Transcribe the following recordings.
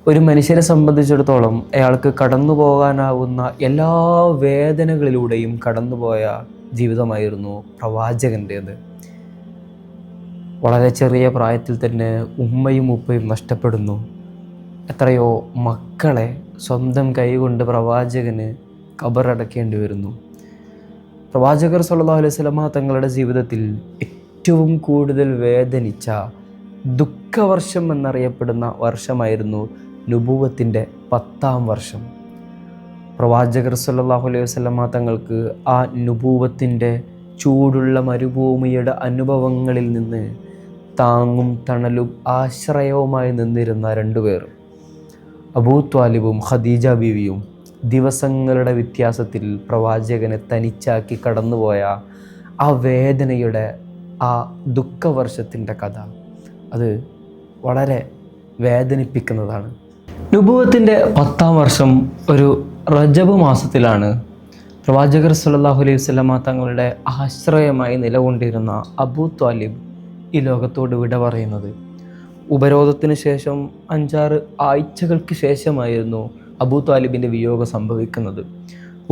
ഒരു മനുഷ്യനെ സംബന്ധിച്ചിടത്തോളം അയാൾക്ക് കടന്നു പോകാനാവുന്ന എല്ലാ വേദനകളിലൂടെയും കടന്നുപോയ ജീവിതമായിരുന്നു പ്രവാചകൻ്റേത്. വളരെ ചെറിയ പ്രായത്തിൽ തന്നെ ഉമ്മയും ഉപ്പയും നഷ്ടപ്പെടുന്നു. എത്രയോ മക്കളെ സ്വന്തം കൈകൊണ്ട് പ്രവാചകന് ഖബറടക്കേണ്ടി വരുന്നു. പ്രവാചകർ സല്ലല്ലാഹു അലൈഹി വസല്ലമ തങ്ങളുടെ ജീവിതത്തിൽ ഏറ്റവും കൂടുതൽ വേദനിച്ച ദുഃഖവർഷം എന്നറിയപ്പെടുന്ന വർഷമായിരുന്നു നുബുവത്തിൻ്റെ 10-ാം വർഷം. പ്രവാചകർ സല്ലല്ലാഹു അലൈഹി വസല്ലമ തങ്ങൾക്ക് ആ നുബുവത്തിൻ്റെ ചൂടുള്ള മരുഭൂമിയുടെ അനുഭവങ്ങളിൽ നിന്ന് താങ്ങും തണലും ആശ്രയവുമായി നിന്നിരുന്ന രണ്ടുപേർ, അബൂ ത്വാലിബും ഖദീജ ബീവിയും, ദിവസങ്ങളുടെ വ്യത്യാസത്തിൽ പ്രവാചകനെ തനിച്ചാക്കി കടന്നുപോയ ആ വേദനയുടെ ആ ദുഃഖവർഷത്തിൻ്റെ കഥ അത് വളരെ വേദനിപ്പിക്കുന്നതാണ്. നുബുവത്തിൻ്റെ 10-ാം വർഷം ഒരു റജബ് മാസത്തിലാണ് പ്രവാചകർ സല്ലല്ലാഹു അലൈഹി വസല്ലമ തങ്ങളുടെ ആശ്രയമായി നിലകൊണ്ടിരുന്ന അബൂ ത്വാലിബ് ഈ ലോകത്തോട് വിട പറയുന്നത്. ഉപരോധത്തിന് ശേഷം 5-6 ആഴ്ചകൾക്ക് ശേഷമായിരുന്നു അബൂ ത്വാലിബിൻ്റെ വിയോഗം സംഭവിക്കുന്നത്.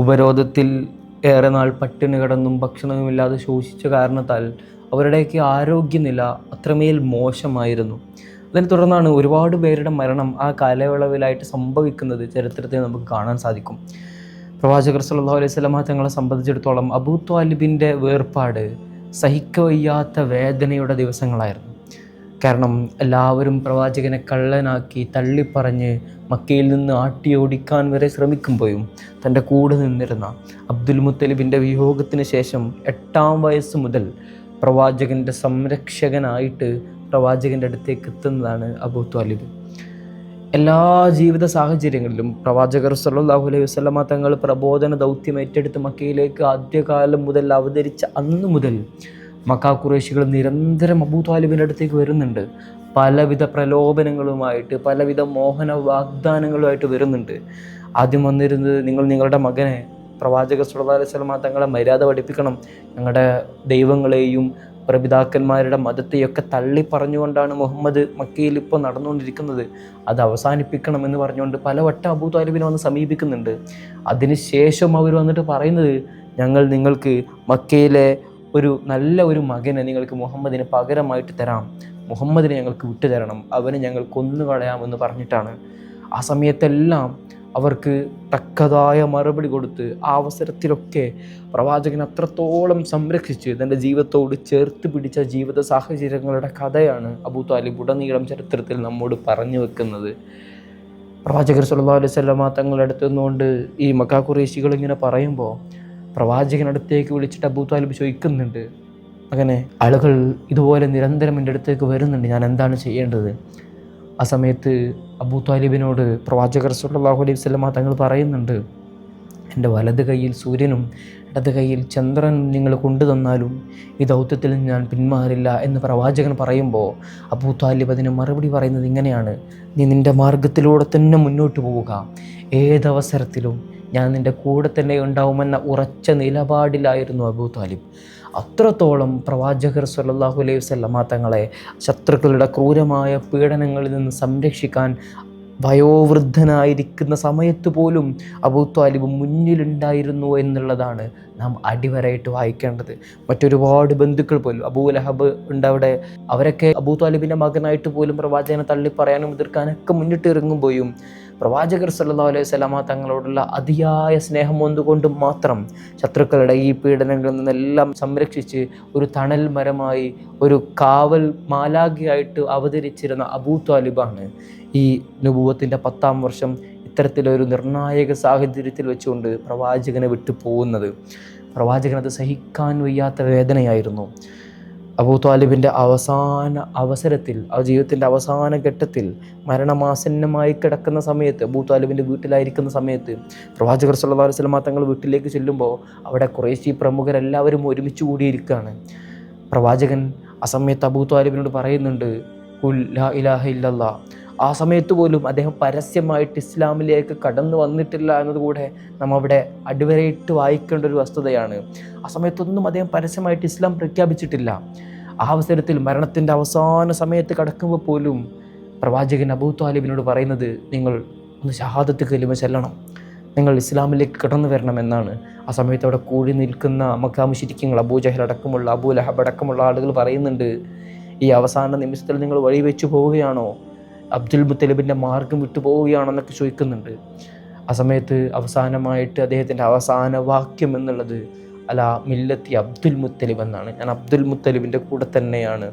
ഉപരോധത്തിൽ ഏറെ നാൾ പട്ടിണി കിടന്നും ഭക്ഷണവുമില്ലാതെ ശോഷിച്ച കാരണത്താൽ അവരുടെയൊക്കെ ആരോഗ്യനില അത്രമേൽ മോശമായിരുന്നു. അതിനെ തുടർന്നാണ് ഒരുപാട് പേരുടെ മരണം ആ കാലയളവിലായിട്ട് സംഭവിക്കുന്നത് ചരിത്രത്തിൽ നമുക്ക് കാണാൻ സാധിക്കും. പ്രവാചകർ സല്ലല്ലാഹു അലൈഹി വസല്ലമ തങ്ങളെ സംബന്ധിച്ചിടത്തോളം അബൂ ത്വാലിബിൻ്റെ വേർപാട് സഹിക്കവയ്യാത്ത വേദനയുടെ ദിവസങ്ങളായിരുന്നു. കാരണം എല്ലാവരും പ്രവാചകനെ കള്ളനാക്കി തള്ളിപ്പറഞ്ഞ് മക്കയിൽ നിന്ന് ആട്ടിയോടിക്കാൻ വരെ ശ്രമിക്കുമ്പോഴും തൻ്റെ കൂടെ നിന്നിരുന്ന അബ്ദുൽ മുത്തലിബിൻ്റെ വിയോഗത്തിന് ശേഷം 8-ാം വയസ്സ് മുതൽ പ്രവാചകൻ്റെ സംരക്ഷകനായിട്ട് പ്രവാചകൻ്റെ അടുത്തേക്ക് എത്തുന്നതാണ് അബൂ ത്വാലിബ്. എല്ലാ ജീവിത സാഹചര്യങ്ങളിലും പ്രവാചകർ സല്ലല്ലാഹു അലൈഹി വസല്ലമ തങ്ങൾ പ്രബോധന ദൗത്യം ഏറ്റെടുത്ത് മക്കയിലേക്ക് ആദ്യകാലം മുതൽ അവതരിച്ച അന്ന് മുതൽ മക്ക ഖുറൈശികൾ നിരന്തരം അബൂ ത്വാലിബിൻ്റെ അടുത്തേക്ക് വരുന്നുണ്ട്. പലവിധ പ്രലോഭനങ്ങളുമായിട്ട്, പലവിധ മോഹന വാഗ്ദാനങ്ങളുമായിട്ട് വരുന്നുണ്ട്. ആദ്യം വന്നിരുന്നത്, നിങ്ങൾ നിങ്ങളുടെ മകനെ പ്രവാചകർ സല്ലല്ലാഹു അലൈഹി വസല്ലമ തങ്ങളെ മര്യാദ പഠിപ്പിക്കണം, ഞങ്ങളുടെ ദൈവങ്ങളെയും പ്രപിതാക്കന്മാരുടെ മതത്തെയൊക്കെ തള്ളി പറഞ്ഞുകൊണ്ടാണ് മുഹമ്മദ് മക്കയിൽ ഇപ്പോൾ നടന്നുകൊണ്ടിരിക്കുന്നത്, അത് അവസാനിപ്പിക്കണമെന്ന് പറഞ്ഞുകൊണ്ട് പലവട്ടം അബൂ ത്വാലിബിനെ വന്ന് സമീപിക്കുന്നുണ്ട്. അതിനുശേഷം അവർ വന്നിട്ട് പറയുന്നത്, ഞങ്ങൾ നിങ്ങൾക്ക് മക്കയിലെ നല്ല ഒരു മകനെ നിങ്ങൾക്ക് മുഹമ്മദിന് പകരമായിട്ട് തരാം, മുഹമ്മദിനെ ഞങ്ങൾക്ക് വിട്ടുതരണം, അവനെ ഞങ്ങൾ കൊന്നുകളയാമെന്ന് പറഞ്ഞിട്ടാണ്. ആ സമയത്തെല്ലാം അവർക്ക് തക്കതായ മറുപടി കൊടുത്ത് ആ അവസരത്തിലൊക്കെ പ്രവാചകൻ അത്രത്തോളം സംരക്ഷിച്ച് തൻ്റെ ജീവിതത്തോട് ചേർത്ത് പിടിച്ച ജീവിത സാഹചര്യങ്ങളുടെ കഥയാണ് അബൂ ത്വാലിബ് ഉടനീളം ചരിത്രത്തിൽ നമ്മോട് പറഞ്ഞു വെക്കുന്നത്. പ്രവാചകർ സല്ലല്ലാഹു അലൈഹി വസല്ലമ തങ്ങളുടെ അടുത്ത് നിന്നുകൊണ്ട് ഈ മക്ക ഖുറൈശികൾ ഇങ്ങനെ പറയുമ്പോൾ പ്രവാചകനടുത്തേക്ക് വിളിച്ചിട്ട് അബൂ ത്വാലിബ് ചോദിക്കുന്നുണ്ട്, അങ്ങനെ ആളുകൾ ഇതുപോലെ നിരന്തരം എൻ്റെ അടുത്തേക്ക് വരുന്നുണ്ട്, ഞാൻ എന്താണ് ചെയ്യേണ്ടത്? ആ സമയത്ത് അബൂ ത്വാലിബിനോട് പ്രവാചകർ സല്ലല്ലാഹു അലൈഹി വസല്ലമ തങ്ങൾ പറയുന്നുണ്ട്, എൻ്റെ വലത് കൈയിൽ സൂര്യനും ഇടത് കൈയിൽ ചന്ദ്രനും നിങ്ങൾ കൊണ്ടുതന്നാലും ഈ ദൗത്യത്തിൽ ഞാൻ പിന്മാറില്ല എന്ന് പ്രവാചകൻ പറയുമ്പോൾ അബൂ ത്വാലിബ് അതിന് മറുപടി പറയുന്നത് ഇങ്ങനെയാണ്, നീ നിൻ്റെ മാർഗത്തിലൂടെ തന്നെ മുന്നോട്ട് പോവുക, ഏതവസരത്തിലും ഞാൻ നിൻ്റെ കൂടെ തന്നെ ഉണ്ടാവുമെന്ന ഉറച്ച നിലപാടിലായിരുന്നു അബൂ ത്വാലിബ്. അത്രത്തോളം പ്രവാചകർ സല്ലല്ലാഹു അലൈഹി വസല്ലമ തങ്ങളെ ശത്രുക്കളുടെ ക്രൂരമായ പീഡനങ്ങളിൽ നിന്ന് സംരക്ഷിക്കാൻ വയോവൃദ്ധനായിരിക്കുന്ന സമയത്ത് പോലും അബൂ ത്വാലിബ് മുന്നിലുണ്ടായിരുന്നു എന്നുള്ളതാണ് നാം അടിവരായിട്ട് വായിക്കേണ്ടത്. മറ്റൊരുപാട് ബന്ധുക്കൾ പോലും, അബൂ ലഹബ് ഉണ്ട് അവിടെ, അവരൊക്കെ അബൂ ത്വാലിബിൻ്റെ മകനായിട്ട് പോലും പ്രവാചകനെ തള്ളിപ്പറയാനും എതിർക്കാനൊക്കെ മുന്നിട്ട് ഇറങ്ങുമ്പോഴും പ്രവാചകർ സല്ലല്ലാഹു അലൈഹി വസല്ലമ തങ്ങളോടുള്ള അതിയായ സ്നേഹം ഒന്നുകൊണ്ട് മാത്രം ശത്രുക്കളുടെ ഈ പീഡനങ്ങളിൽ നിന്നെല്ലാം സംരക്ഷിച്ച് ഒരു തണൽ മരമായി, ഒരു കാവൽ മാലാഖയായിട്ട് അവതരിച്ചിരുന്ന അബൂ ത്വാലിബാണ് ഈ നുബുവത്തിൻ്റെ 10-ാം വർഷം ഇത്തരത്തിലൊരു നിർണായക സാഹചര്യത്തിൽ വെച്ചുകൊണ്ട് പ്രവാചകനെ വിട്ടു പോകുന്നത്. പ്രവാചകനത് സഹിക്കാൻ വയ്യാത്ത വേദനയായിരുന്നു. അബൂ ത്വാലിബിൻ്റെ അവസാന അവസരത്തിൽ, ആ ജീവിതത്തിൻ്റെ അവസാന ഘട്ടത്തിൽ മരണമാസന്നമായി കിടക്കുന്ന സമയത്ത്, അബൂ ത്വാലിബിൻ്റെ വീട്ടിലായിരിക്കുന്ന സമയത്ത് പ്രവാചകർ സല്ലല്ലാഹു അലൈഹി വസല്ലമ തങ്ങൾ വീട്ടിലേക്ക് ചെല്ലുമ്പോൾ അവിടെ ഖുറൈശി പ്രമുഖരെല്ലാവരും ഒരുമിച്ച് കൂടിയിരിക്കുകയാണ്. പ്രവാചകൻ ആ സമയത്ത് അബൂ ത്വാലിബിനോട് പറയുന്നുണ്ട്, ഖുൽ ലാ ഇലാഹ ഇല്ലല്ലാഹ്. ആ സമയത്ത് പോലും അദ്ദേഹം പരസ്യമായിട്ട് ഇസ്ലാമിലേക്ക് കടന്നു വന്നിട്ടില്ല എന്നതുകൂടെ നാം അവിടെ അടിവരയിട്ട് വായിക്കേണ്ട ഒരു വസ്തുതയാണ്. ആ സമയത്തൊന്നും അദ്ദേഹം പരസ്യമായിട്ട് ഇസ്ലാം പ്രഖ്യാപിച്ചിട്ടില്ല. ആ അവസരത്തിൽ മരണത്തിൻ്റെ അവസാന സമയത്ത് കടക്കുമ്പോൾ പോലും പ്രവാചകൻ അബൂ ത്വാലിബിനോട് പറയുന്നത്, നിങ്ങൾ ഒന്ന് ഷഹാദത്ത് കലിമ ചൊല്ലണം, നിങ്ങൾ ഇസ്ലാമിലേക്ക് കടന്നു വരണമെന്നാണ്. ആ സമയത്ത് അവിടെ കൂടി നിൽക്കുന്ന മക്കാ മുശ്രിക്കുകൾ, അബൂ ജഹൽ അടക്കമുള്ള, അബൂ ലഹബ് അടക്കമുള്ള ആളുകൾ പറയുന്നുണ്ട്, ഈ അവസാന നിമിഷത്തിൽ നിങ്ങൾ വഴി വെച്ചു പോവുകയാണോ, അബ്ദുൽ മുത്തലിബിൻ്റെ മാർഗം വിട്ടു പോവുകയാണോ എന്നൊക്കെ ചോദിക്കുന്നുണ്ട്. ആ സമയത്ത് അവസാനമായിട്ട് അദ്ദേഹത്തിൻ്റെ അവസാന വാക്യം എന്നുള്ളത് അല മില്ലത്തി അബ്ദുൽ മുത്തലിബ് എന്നാണ്. ഞാൻ അബ്ദുൽ മുത്തലിബിൻ്റെ കൂടെ തന്നെയാണ്.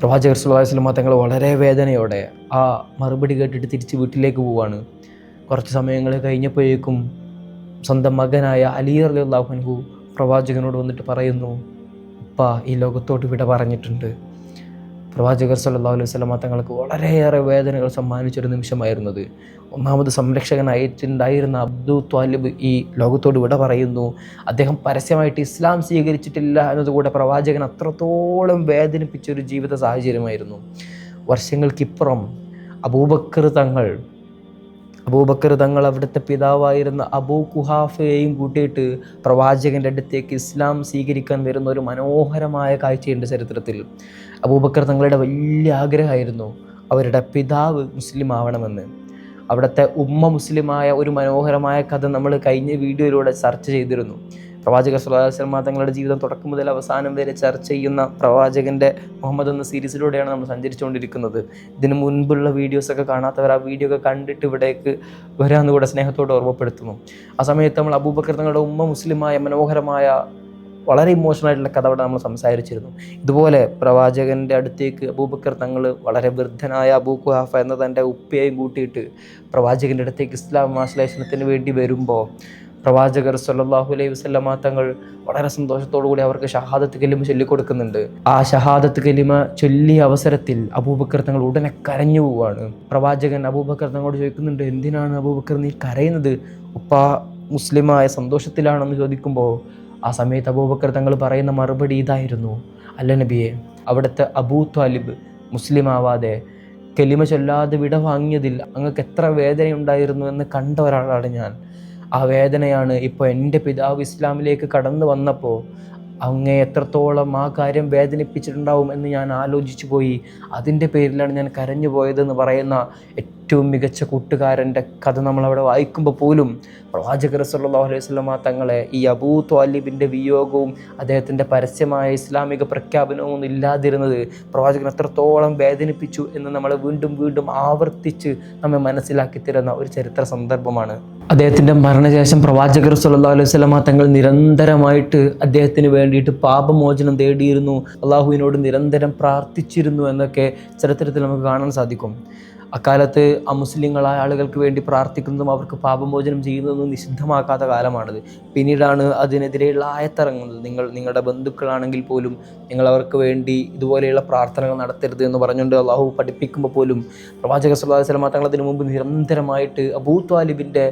പ്രവാചകർ സ്വല്ലല്ലാഹു അലൈഹി വസല്ലം തങ്ങൾ വളരെ വേദനയോടെ ആ മറുപടി കേട്ടിട്ട് തിരിച്ച് വീട്ടിലേക്ക് പോവാണ്. കുറച്ച് സമയങ്ങൾ കഴിഞ്ഞപ്പോഴേക്കും സ്വന്തം മകനായ അലി റളിയല്ലാഹു അൻഹു പ്രവാചകനോട് വന്നിട്ട് പറയുന്നു, ഉപ്പ ഈ ലോകത്തോട്ട് വിട പറഞ്ഞിട്ടുണ്ട്. പ്രവാചകർ സ്വല്ലല്ലാഹു അലൈഹി വസല്ലം തങ്ങൾക്ക് വളരെയേറെ വേദനകൾ സമ്മാനിച്ചൊരു നിമിഷമായിരുന്നത്. ഒന്നാമത് സംരക്ഷകനായിട്ടുണ്ടായിരുന്ന അബൂ ത്വാലിബ് ഈ ലോകത്തോട് വിട പറയുന്നു. അദ്ദേഹം പരസ്യമായിട്ട് ഇസ്ലാം സ്വീകരിച്ചിട്ടില്ല എന്നതുകൂടെ പ്രവാചകൻ അത്രത്തോളം വേദനിപ്പിച്ചൊരു ജീവിത സാഹചര്യമായിരുന്നു. വർഷങ്ങൾക്കിപ്പുറം അബൂബക്കർ തങ്ങൾ അവിടുത്തെ പിതാവായിരുന്ന അബൂ കുഹാഫയെയും കൂട്ടിയിട്ട് പ്രവാചകൻ്റെ അടുത്തേക്ക് ഇസ്ലാം സ്വീകരിക്കാൻ വരുന്ന ഒരു മനോഹരമായ കാഴ്ചയുണ്ട് ചരിത്രത്തിൽ. അബൂബക്കർ തങ്ങളുടെ വലിയ ആഗ്രഹമായിരുന്നു അവരുടെ പിതാവ് മുസ്ലിം ആവണമെന്ന്. അവിടുത്തെ ഉമ്മ മുസ്ലിമായ ഒരു മനോഹരമായ കഥ നമ്മൾ കഴിഞ്ഞ വീഡിയോയിലൂടെ ചർച്ച ചെയ്തിരുന്നു. പ്രവാചകർ സ്വല്ലല്ലാഹു അലൈഹി വസല്ലം തങ്ങളുടെ ജീവിതം തുടക്കം മുതൽ അവസാനം വരെ ചർച്ച ചെയ്യുന്ന പ്രവാചകൻ്റെ മുഹമ്മദ് എന്ന സീരീസിലൂടെയാണ് നമ്മൾ സഞ്ചരിച്ചുകൊണ്ടിരിക്കുന്നത്. ഇതിന് മുൻപുള്ള വീഡിയോസൊക്കെ കാണാത്തവർ ആ വീഡിയോ ഒക്കെ കണ്ടിട്ട് ഇവിടേക്ക് വരാമെന്ന് കൂടെ സ്നേഹത്തോടെ ഓർമ്മപ്പെടുത്തുന്നു. ആ സമയത്ത് നമ്മൾ അബൂബക്കർ തങ്ങളുടെ ഉമ്മ മുസ്ലിമായ മനോഹരമായ വളരെ ഇമോഷണലായിട്ടുള്ള കഥ അവിടെ നമ്മൾ സംസാരിച്ചിരുന്നു. ഇതുപോലെ പ്രവാചകൻ്റെ അടുത്തേക്ക് അബൂബക്കർ തങ്ങൾ വളരെ വൃദ്ധനായ അബൂ ഖുഹാഫ എന്ന തൻ്റെ ഉപ്പയെയും കൂട്ടിയിട്ട് പ്രവാചകൻ്റെ അടുത്തേക്ക് ഇസ്ലാം ആശ്ലേഷണത്തിന് വേണ്ടി വരുമ്പോൾ പ്രവാചകർ സ്വല്ലല്ലാഹു അലൈഹി വസല്ലമ തങ്ങൾ വളരെ സന്തോഷത്തോടു കൂടി അവർക്ക് ഷഹാദത്ത് കലിമ ചൊല്ലിക്കൊടുക്കുന്നുണ്ട്. ആ ഷഹാദത്ത് കലിമ ചൊല്ലിയ അവസരത്തിൽ അബൂബക്കർ തങ്ങൾ ഉടനെ കരഞ്ഞു പോവാണ്. പ്രവാചകൻ അബൂബക്കർ തങ്ങളോട് ചോദിക്കുന്നുണ്ട്, എന്തിനാണ് അബൂബക്കർ നീ കരയുന്നത്, ഉപ്പ മുസ്ലിമായ സന്തോഷത്തിലാണെന്ന് ചോദിക്കുമ്പോൾ ആ സമയത്ത് അബൂബക്കർ തങ്ങൾ പറയുന്ന മറുപടി ഇതായിരുന്നു, അല്ല നബിയെ, അവിടുത്തെ അബൂ ത്വാലിബ് മുസ്ലിം ആവാതെ കലിമ ചൊല്ലാതെ വിട വാങ്ങിയതിൽ അങ്ങക്ക് എത്ര വേദനയുണ്ടായിരുന്നു എന്ന് കണ്ട ഒരാളാണ് ഞാൻ. ആ വേദനയാണ് ഇപ്പോൾ എൻ്റെ പിതാവ് ഇസ്ലാമിലേക്ക് കടന്നു വന്നപ്പോൾ അങ്ങേ എത്രത്തോളം ആ കാര്യം വേദനിപ്പിച്ചിട്ടുണ്ടാവും എന്ന് ഞാൻ ആലോചിച്ചു പോയി. അതിൻ്റെ പേരിലാണ് ഞാൻ കരഞ്ഞു പോയതെന്ന് പറയുന്ന ഏറ്റവും മികച്ച കൂട്ടുകാരൻ്റെ കഥ നമ്മളവിടെ വായിക്കുമ്പോൾ പോലും പ്രവാചകർ സ്വല്ലല്ലാഹു അലൈഹി വസല്ലമ തങ്ങളെ ഈ അബൂ ത്വാലിബിൻ്റെ വിയോഗവും അദ്ദേഹത്തിൻ്റെ പരസ്യമായ ഇസ്ലാമിക പ്രഖ്യാപനവും ഒന്നും ഇല്ലാതിരുന്നത് പ്രവാചകൻ എത്രത്തോളം വേദനിപ്പിച്ചു എന്ന് നമ്മൾ വീണ്ടും വീണ്ടും ആവർത്തിച്ച് നമ്മെ മനസ്സിലാക്കി തരുന്ന ഒരു ചരിത്ര സന്ദർഭമാണ്. അദ്ദേഹത്തിൻ്റെ മരണശേഷം പ്രവാചകർ സ്വല്ലല്ലാഹു അലൈഹി വസല്ലമ തങ്ങൾ നിരന്തരമായിട്ട് അദ്ദേഹത്തിന് വേണ്ടിയിട്ട് പാപമോചനം തേടിയിരുന്നു, അള്ളാഹുവിനോട് നിരന്തരം പ്രാർത്ഥിച്ചിരുന്നു എന്നൊക്കെ ചരിത്രത്തിൽ നമുക്ക് കാണാൻ സാധിക്കും. അക്കാലത്ത് അമുസ്ലിങ്ങളായ ആളുകൾക്ക് വേണ്ടി പ്രാർത്ഥിക്കുന്നതും അവർക്ക് പാപമോചനം ചെയ്യുന്നതൊന്നും നിഷിദ്ധമാക്കാത്ത കാലമാണത്. പിന്നീടാണ് അതിനെതിരെയുള്ള ആയത്തിറങ്ങുന്നത്. നിങ്ങളുടെ ബന്ധുക്കളാണെങ്കിൽ പോലും നിങ്ങൾ അവർക്ക് വേണ്ടി ഇതുപോലെയുള്ള പ്രാർത്ഥനകൾ നടത്തരുത് എന്ന് പറഞ്ഞുകൊണ്ട് അള്ളാഹു പഠിപ്പിക്കുമ്പോൾ പോലും പ്രവാചകർ സ്വല്ലല്ലാഹു അലൈഹി വസല്ലം തങ്ങൾ അതിനു മുമ്പ് നിരന്തരമായിട്ട് അബൂ ത്വാലിബിൻ്റെ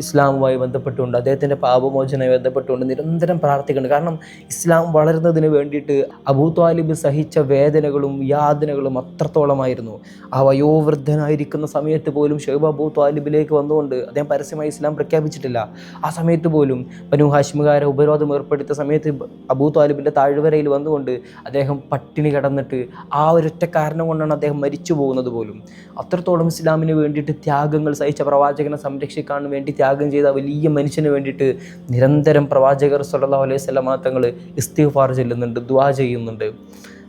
ഇസ്ലാമുമായി ബന്ധപ്പെട്ടുകൊണ്ട് അദ്ദേഹത്തിൻ്റെ പാപമോചനവുമായി ബന്ധപ്പെട്ടുകൊണ്ട് നിരന്തരം പ്രാർത്ഥിക്കുന്നുണ്ട്. കാരണം ഇസ്ലാം വളരുന്നതിന് വേണ്ടിയിട്ട് അബൂ ത്വാലിബ് സഹിച്ച വേദനകളും യാതനകളും അത്രത്തോളമായിരുന്നു. ആ വയോവൃദ്ധനായിരിക്കുന്ന സമയത്ത് പോലും ഷുഐബ് അബൂ ത്വാലിബിലേക്ക് വന്നുകൊണ്ട് അദ്ദേഹം പരസ്യമായി ഇസ്ലാം പ്രഖ്യാപിച്ചിട്ടില്ല. ആ സമയത്ത് പോലും ബനൂ ഹാഷിമുകാരെ ഉപരോധം ഏർപ്പെടുത്തിയ സമയത്ത് അബൂ ത്വാലിബിൻ്റെ താഴ്വരയിൽ വന്നുകൊണ്ട് അദ്ദേഹം പട്ടിണി കിടന്നിട്ട് ആ ഒരൊറ്റ കാരണം കൊണ്ടാണ് അദ്ദേഹം മരിച്ചു പോകുന്നത് പോലും. അത്രത്തോളം ഇസ്ലാമിന് വേണ്ടിയിട്ട് ത്യാഗങ്ങൾ സഹിച്ച പ്രവാചകനെ സംരക്ഷിക്കാൻ വേണ്ടി ത്യാഗം ചെയ്ത വലിയ മനുഷ്യന് വേണ്ടിയിട്ട് നിരന്തരം പ്രവാചകർ സ്വല്ലല്ലാഹു അലൈഹി വസല്ലമ തങ്ങൾ ഇസ്തിഗ്ഫാർ ചൊല്ലുന്നുണ്ട്, ദുആ ചെയ്യുന്നുണ്ട്.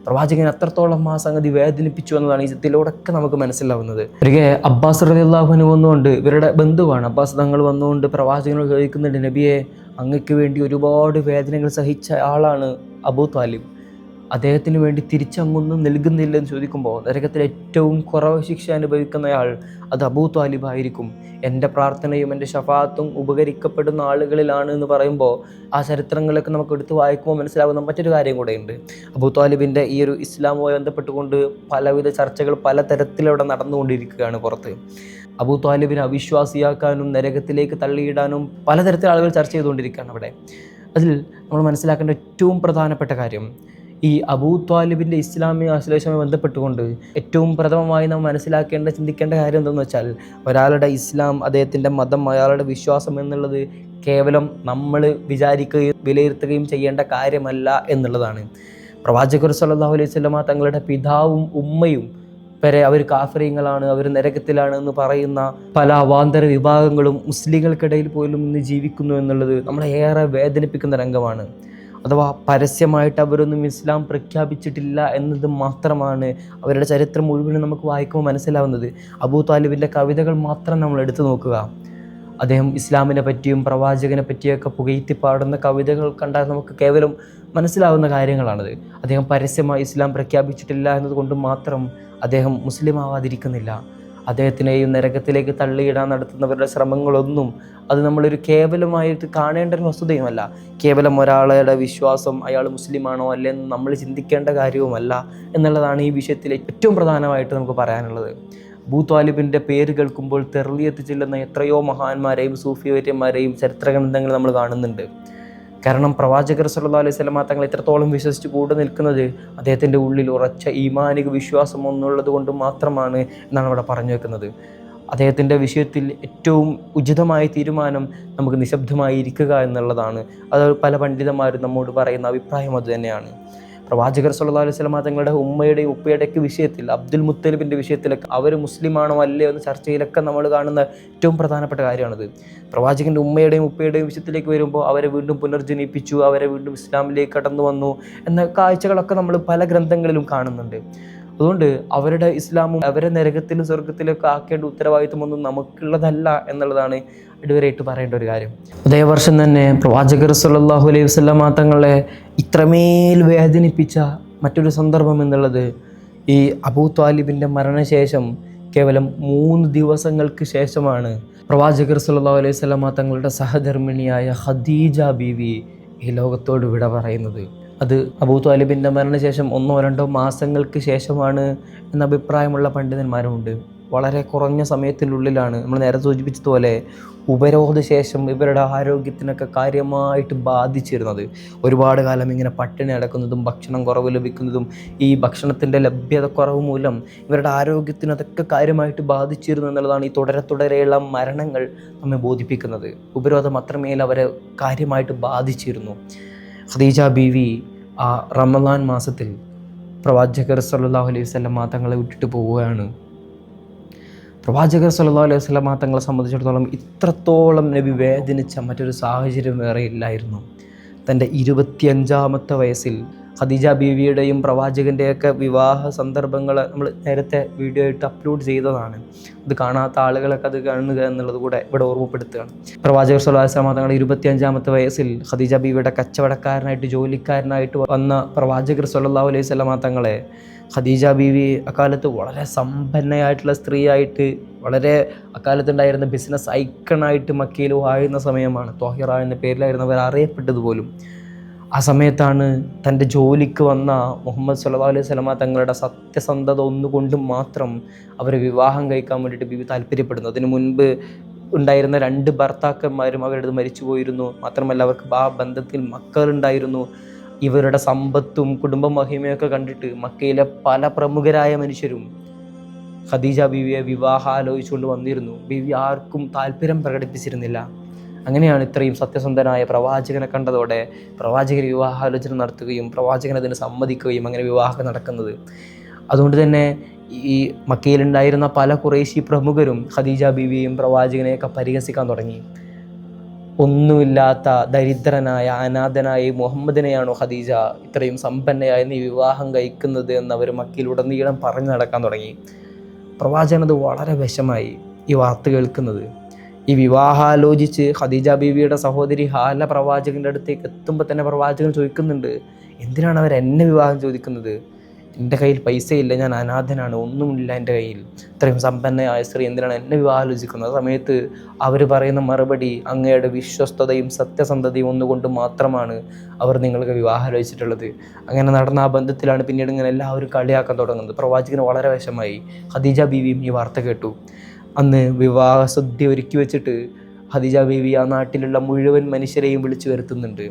പ്രവാചകൻ അത്രത്തോളം ആ സംഗതി വേദനിപ്പിച്ചു എന്നതാണ് ഇതിലൂടെയൊക്കെ നമുക്ക് മനസ്സിലാവുന്നത്. ഒരിക്കൽ അബ്ബാസ് റളിയല്ലാഹു അൻഹു വന്നുകൊണ്ട്, ഇവരുടെ ബന്ധുവാണ് അബ്ബാസ് തങ്ങൾ, വന്നുകൊണ്ട് പ്രവാചകനോട് ചോദിക്കുന്നുണ്ട്, നബിയെ, അങ്ങക്ക് വേണ്ടി ഒരുപാട് വേദനകൾ സഹിച്ച ആളാണ് അബൂ ത്വാലിബ്, അദ്ദേഹത്തിന് വേണ്ടി തിരിച്ചങ്ങൊന്നും നൽകുന്നില്ലെന്ന് ചോദിക്കുമ്പോൾ നരകത്തിൽ ഏറ്റവും കുറവ് ശിക്ഷ അനുഭവിക്കുന്നയാൾ അത് അബൂ ത്വാലിബ് ആയിരിക്കും, എൻ്റെ പ്രാർത്ഥനയും എൻ്റെ ഷഫാത്തും ഉപകരിക്കപ്പെടുന്ന ആളുകളിലാണ് എന്ന് പറയുമ്പോൾ ആ ചരിത്രങ്ങളൊക്കെ നമുക്ക് എടുത്ത് വായിക്കുമ്പോൾ മനസ്സിലാകുന്ന മറ്റൊരു കാര്യം കൂടെയുണ്ട്. അബൂ ത്വാലിബിൻ്റെ ഈ ഒരു ഇസ്ലാമുമായി ബന്ധപ്പെട്ടുകൊണ്ട് പലവിധ ചർച്ചകൾ പലതരത്തിലവിടെ നടന്നുകൊണ്ടിരിക്കുകയാണ് പുറത്ത്. അബൂ ത്വാലിബിനെ അവിശ്വാസിയാക്കാനും നരകത്തിലേക്ക് തള്ളിയിടാനും പലതരത്തിൽ ആളുകൾ ചർച്ച ചെയ്തുകൊണ്ടിരിക്കുകയാണ് അവിടെ. അതിൽ നമ്മൾ മനസ്സിലാക്കേണ്ട ഏറ്റവും പ്രധാനപ്പെട്ട കാര്യം, ഈ അബൂ ത്വാലിബിൻ്റെ ഇസ്ലാമിക ആശ്ലേഷവുമായി ബന്ധപ്പെട്ടുകൊണ്ട് ഏറ്റവും പ്രഥമമായി നാം ചിന്തിക്കേണ്ട കാര്യം എന്തെന്ന് വെച്ചാൽ, ഒരാളുടെ ഇസ്ലാം, അദ്ദേഹത്തിൻ്റെ മതം, അയാളുടെ വിശ്വാസം എന്നുള്ളത് കേവലം നമ്മൾ വിചാരിക്കുകയും വിലയിരുത്തുകയും ചെയ്യേണ്ട കാര്യമല്ല എന്നുള്ളതാണ്. പ്രവാചകർ സ്വല്ലല്ലാഹു അലൈഹി വസല്ലമ തങ്ങളുടെ പിതാവും ഉമ്മയും വരെ അവർ കാഫര്യങ്ങളാണ്, അവർ നരകത്തിലാണ് എന്ന് പറയുന്ന പല അവാന്തര വിഭാഗങ്ങളും മുസ്ലിങ്ങൾക്കിടയിൽ പോലും ഇന്ന് ജീവിക്കുന്നു എന്നുള്ളത് നമ്മളെ ഏറെ വേദനിപ്പിക്കുന്ന രംഗമാണ്. അഥവാ പരസ്യമായിട്ട് അവരൊന്നും ഇസ്ലാം പ്രഖ്യാപിച്ചിട്ടില്ല എന്നത് മാത്രമാണ് അവരുടെ ചരിത്രം മുഴുവനും നമുക്ക് വായിക്കുമ്പോൾ മനസ്സിലാവുന്നത്. അബൂ താലിബിൻ്റെ കവിതകൾ മാത്രം നമ്മൾ എടുത്തു നോക്കുക. അദ്ദേഹം ഇസ്ലാമിനെ പറ്റിയും പ്രവാചകനെ പറ്റിയൊക്കെ പുകഴ്ത്തി പാടുന്ന കവിതകൾ കണ്ടാൽ നമുക്ക് കേവലം മനസ്സിലാവുന്ന കാര്യങ്ങളാണത്. അദ്ദേഹം പരസ്യമായി ഇസ്ലാം പ്രഖ്യാപിച്ചിട്ടില്ല എന്നതുകൊണ്ട് മാത്രം അദ്ദേഹം മുസ്ലിം ആവാതിരിക്കുന്നില്ല. അദ്ദേഹത്തിനെയും നരകത്തിലേക്ക് തള്ളിയിടാൻ നടത്തുന്നവരുടെ ശ്രമങ്ങളൊന്നും അത് നമ്മളൊരു കേവലമായിട്ട് കാണേണ്ട ഒരു വസ്തുതയുമല്ല. കേവലം ഒരാളുടെ വിശ്വാസം അയാൾ മുസ്ലിമാണോ അല്ലെന്ന് നമ്മൾ ചിന്തിക്കേണ്ട കാര്യവുമല്ല എന്നുള്ളതാണ് ഈ വിഷയത്തിൽ ഏറ്റവും പ്രധാനമായിട്ട് നമുക്ക് പറയാനുള്ളത്. അബൂ താലിബിൻ്റെ പേര് കേൾക്കുമ്പോൾ തെർലിയത്ത് ചെല്ലുന്ന എത്രയോ മഹാന്മാരെയും സൂഫിയന്മാരെയും ചരിത്ര ഗ്രന്ഥങ്ങൾ നമ്മൾ കാണുന്നുണ്ട്. കാരണം പ്രവാചകർ സല്ലല്ലാഹു അലൈഹി വസല്ലം തങ്ങൾ ഇത്രത്തോളം വിശ്വസിച്ച് കൂടെ നിൽക്കുന്നത് അദ്ദേഹത്തിൻ്റെ ഉള്ളിൽ ഉറച്ച ഈമാനിക വിശ്വാസം ഒന്നുള്ളത് കൊണ്ട് മാത്രമാണ് എന്നാണ് അവിടെ പറഞ്ഞു വെക്കുന്നത്. അദ്ദേഹത്തിൻ്റെ വിഷയത്തിൽ ഏറ്റവും ഉചിതമായ തീരുമാനം നമുക്ക് നിശബ്ദമായി ഇരിക്കുക എന്നുള്ളതാണ്. അത് പല പണ്ഡിതന്മാരും നമ്മോട് പറയുന്ന അഭിപ്രായം അത് തന്നെയാണ്. പ്രവാചകർ സല്ലല്ലാഹു അലൈഹി വസല്ലം തങ്ങളുടെ ഉമ്മയുടെയും ഉപ്പയുടെയൊക്കെ വിഷയത്തിൽ, അബ്ദുൽ മുത്തലിബിൻ്റെ വിഷയത്തിലൊക്കെ അവർ മുസ്ലിമാണോ അല്ലയോ എന്ന ചർച്ചയിലൊക്കെ നമ്മൾ കാണുന്ന ഏറ്റവും പ്രധാനപ്പെട്ട കാര്യമാണിത്. പ്രവാചകൻ്റെ ഉമ്മയുടെയും ഉപ്പയുടെയും വിഷയത്തിലേക്ക് വരുമ്പോൾ അവരെ വീണ്ടും പുനർജനിപ്പിച്ചു, അവരെ വീണ്ടും ഇസ്ലാമിലേക്ക് കടന്നു വന്നു എന്ന കാഴ്ചകളൊക്കെ നമ്മൾ പല ഗ്രന്ഥങ്ങളിലും കാണുന്നുണ്ട്. അതുകൊണ്ട് അവരുടെ ഇസ്ലാമും അവരെ നരകത്തിലും സ്വർഗത്തിലൊക്കെ ആക്കേണ്ട ഉത്തരവാദിത്വമൊന്നും നമുക്കുള്ളതല്ല എന്നുള്ളതാണ് ഇതുവരെയായിട്ട് പറയേണ്ട ഒരു കാര്യം. അതേ വർഷം തന്നെ പ്രവാചകർ സല്ലല്ലാഹു അലൈഹി വസല്ലം തങ്ങളെ ഇത്രമേൽ വേദനിപ്പിച്ച മറ്റൊരു സന്ദർഭം എന്നുള്ളത് ഈ അബൂ താലിബിൻ്റെ മരണശേഷം കേവലം 3 ദിവസങ്ങൾക്ക് ശേഷമാണ് പ്രവാചകർ സല്ലല്ലാഹു അലൈഹി വസല്ലം തങ്ങളുടെ സഹധർമ്മിണിയായ ഖദീജ ബീവി ഈ ലോകത്തോട് വിട പറയുന്നത്. അത് അബൂ താലിബിൻ്റെ മരണശേഷം 1-2 മാസങ്ങൾക്ക് ശേഷമാണ് എന്ന അഭിപ്രായമുള്ള പണ്ഡിതന്മാരുമുണ്ട്. വളരെ കുറഞ്ഞ സമയത്തിനുള്ളിലാണ്, നമ്മൾ നേരെ സൂചിപ്പിച്ചതുപോലെ ഉപരോധ ശേഷം ഇവരുടെ ആരോഗ്യത്തിനൊക്കെ കാര്യമായിട്ട് ബാധിച്ചിരുന്നത്. ഒരുപാട് കാലം ഇങ്ങനെ പട്ടിണി അടക്കുന്നതും ഭക്ഷണം കുറവ് ലഭിക്കുന്നതും ഈ ഭക്ഷണത്തിൻ്റെ ലഭ്യത കുറവ് മൂലം ഇവരുടെ ആരോഗ്യത്തിന് അതൊക്കെ കാര്യമായിട്ട് ബാധിച്ചിരുന്നു എന്നുള്ളതാണ് ഈ തുടരെയുള്ള മരണങ്ങൾ നമ്മെ ബോധിപ്പിക്കുന്നത്. ഉപരോധം അത്രമേൽ അവരെ കാര്യമായിട്ട് ബാധിച്ചിരുന്നു. ഖദീജ ബീവി ആ റമദാൻ മാസത്തിൽ പ്രവാചകർ സല്ലല്ലാഹു അലൈഹി വസല്ലം തങ്ങളെ വിട്ടിട്ട് പോവുകയാണ്. പ്രവാചകർ സല്ലല്ലാഹു അലൈഹി വസല്ലം തങ്ങളെ സംബന്ധിച്ചിടത്തോളം ഇത്രത്തോളം നബി വേദനിച്ച മറ്റൊരു സാഹചര്യം വേറെ ഇല്ലായിരുന്നു. തൻ്റെ 25-ാമത്തെ വയസ്സിൽ ഖദീജ ബീവിയുടെയും പ്രവാചകൻ്റെയൊക്കെ വിവാഹ സന്ദർഭങ്ങൾ നമ്മൾ നേരത്തെ വീഡിയോ ആയിട്ട് അപ്ലോഡ് ചെയ്തതാണ്. ഇത് കാണാത്ത ആളുകളൊക്കെ അത് കാണുക എന്നുള്ളത് കൂടെ ഇവിടെ ഓർമ്മപ്പെടുത്തുകയാണ്. പ്രവാചകർ സല്ലല്ലാഹു അലൈഹി വസല്ലം തങ്ങൾ 25-ാമത്തെ വയസ്സിൽ ഖദീജ ബീവിയുടെ കച്ചവടക്കാരനായിട്ട് ജോലിക്കാരനായിട്ട് വന്ന പ്രവാചകർ സല്ലല്ലാഹു അലൈഹി വസല്ലം തങ്ങളെ ഖദീജ ബീവി അക്കാലത്ത് വളരെ സമ്പന്നയായിട്ടുള്ള സ്ത്രീയായിട്ട്, വളരെ അക്കാലത്തുണ്ടായിരുന്ന ബിസിനസ് ഐക്കണായിട്ട് മക്കയിൽ വാഴുന്ന സമയമാണ്. ത്വാഹിറ എന്ന പേരിലായിരുന്നു അവർ അറിയപ്പെട്ടത് പോലും. ആ സമയത്താണ് തൻ്റെ ജോലിക്ക് വന്ന മുഹമ്മദ് സല്ലല്ലാഹു അലൈഹി വസല്ലം തങ്ങളുടെ സത്യസന്ധത ഒന്നുകൊണ്ട് മാത്രം അവർ വിവാഹം കഴിക്കാൻ വേണ്ടിയിട്ട് ബീവി താല്പര്യപ്പെടുന്നു. അതിനു മുൻപ് ഉണ്ടായിരുന്ന 2 ഭർത്താക്കന്മാരും അവരത് മരിച്ചു പോയിരുന്നു. മാത്രമല്ല അവർക്ക് ആ ബന്ധത്തിൽ മക്കളുണ്ടായിരുന്നു. ഇവരുടെ സമ്പത്തും കുടുംബ മഹിമയൊക്കെ കണ്ടിട്ട് മക്കയിലെ പല പ്രമുഖരായ മനുഷ്യരും ഖദീജ ബീവിയെ വിവാഹം ആലോചിച്ചുകൊണ്ട് വന്നിരുന്നു. ബീവി ആർക്കും താല്പര്യം പ്രകടിപ്പിച്ചിരുന്നില്ല. അങ്ങനെയാണ് ഇത്രയും സത്യസന്ധനായ പ്രവാചകനെ കണ്ടതോടെ പ്രവാചകർ വിവാഹാലോചന നടത്തുകയും പ്രവാചകൻ അതിന് സമ്മതിക്കുകയും അങ്ങനെ വിവാഹം നടക്കുന്നത്. അതുകൊണ്ട് തന്നെ ഈ മക്കയിലുണ്ടായിരുന്ന പല ഖുറൈശി പ്രമുഖരും ഖദീജ ബീവിയെയും പ്രവാചകനെയൊക്കെ പരിഹസിക്കാൻ തുടങ്ങി. ഒന്നുമില്ലാത്ത ദരിദ്രനായ അനാഥനായ മുഹമ്മദിനെയാണോ ഖദീജ ഇത്രയും സമ്പന്നയായി നീ വിവാഹം കഴിക്കുന്നത് എന്നവർ മക്കയിലുടനീളം പറഞ്ഞു നടക്കാൻ തുടങ്ങി. പ്രവാചകനത് വളരെ വിഷമായി ഈ വാർത്ത കേൾക്കുന്നത്. ഈ വിവാഹാലോചിച്ച് ഖദീജ ബീവിയുടെ സഹോദരി ഹാല പ്രവാചകൻ്റെ അടുത്തേക്ക് എത്തുമ്പോൾ തന്നെ പ്രവാചകൻ ചോദിക്കുന്നുണ്ട്, എന്തിനാണ് അവർ എന്നെ വിവാഹം ചോദിക്കുന്നത്? എൻ്റെ കയ്യിൽ പൈസയില്ല, ഞാൻ അനാഥനാണ്, ഒന്നുമില്ല എൻ്റെ കയ്യിൽ. ഇത്രയും സമ്പന്നയായ സ്ത്രീ എന്തിനാണ് എന്നെ വിവാഹം ആലോചിക്കുന്നത്? ആ സമയത്ത് അവർ പറയുന്ന മറുപടി, അങ്ങയുടെ വിശ്വസ്തതയും സത്യസന്ധതയും ഒന്നുകൊണ്ട് മാത്രമാണ് അവർ നിങ്ങൾക്ക് വിവാഹം ആലോചിച്ചിട്ടുള്ളത്. അങ്ങനെ നടന്ന ആ ബന്ധത്തിലാണ് പിന്നീട് ഇങ്ങനെ എല്ലാവരും കളിയാക്കാൻ തുടങ്ങുന്നത്. പ്രവാചകന് വളരെ വിഷമായി. ഖദീജ ബീവിയും ഈ വാർത്ത കേട്ടു. അന്ന് വിവാഹ സദ്യ ഒരുക്കി വെച്ചിട്ട് ഖദീജ ബീവി ആ നാട്ടിലുള്ള മുഴുവൻ മനുഷ്യരെയും വിളിച്ചു വരുത്തുന്നുണ്ട്.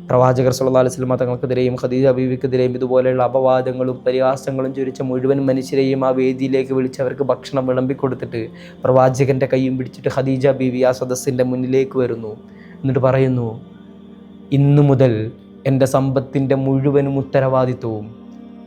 പ്രവാചകർ സല്ലല്ലാഹു അലൈഹി വസല്ലം തങ്ങൾക്കെതിരെയും ഖദീജ ബീവിക്കെതിരെയും ഇതുപോലെയുള്ള അപവാദങ്ങളും പരിഹാസങ്ങളും ചൊരിച്ച മുഴുവൻ മനുഷ്യരെയും ആ വേദിയിലേക്ക് വിളിച്ച് അവർക്ക് ഭക്ഷണം വിളമ്പിക്കൊടുത്തിട്ട് പ്രവാചകൻ്റെ കൈയും പിടിച്ചിട്ട് ഖദീജ ബീവി ആ സദസ്സിൻ്റെ മുന്നിലേക്ക് വരുന്നു. എന്നിട്ട് പറയുന്നു, ഇന്നു മുതൽ എൻ്റെ സമ്പത്തിൻ്റെ മുഴുവനും ഉത്തരവാദിത്വവും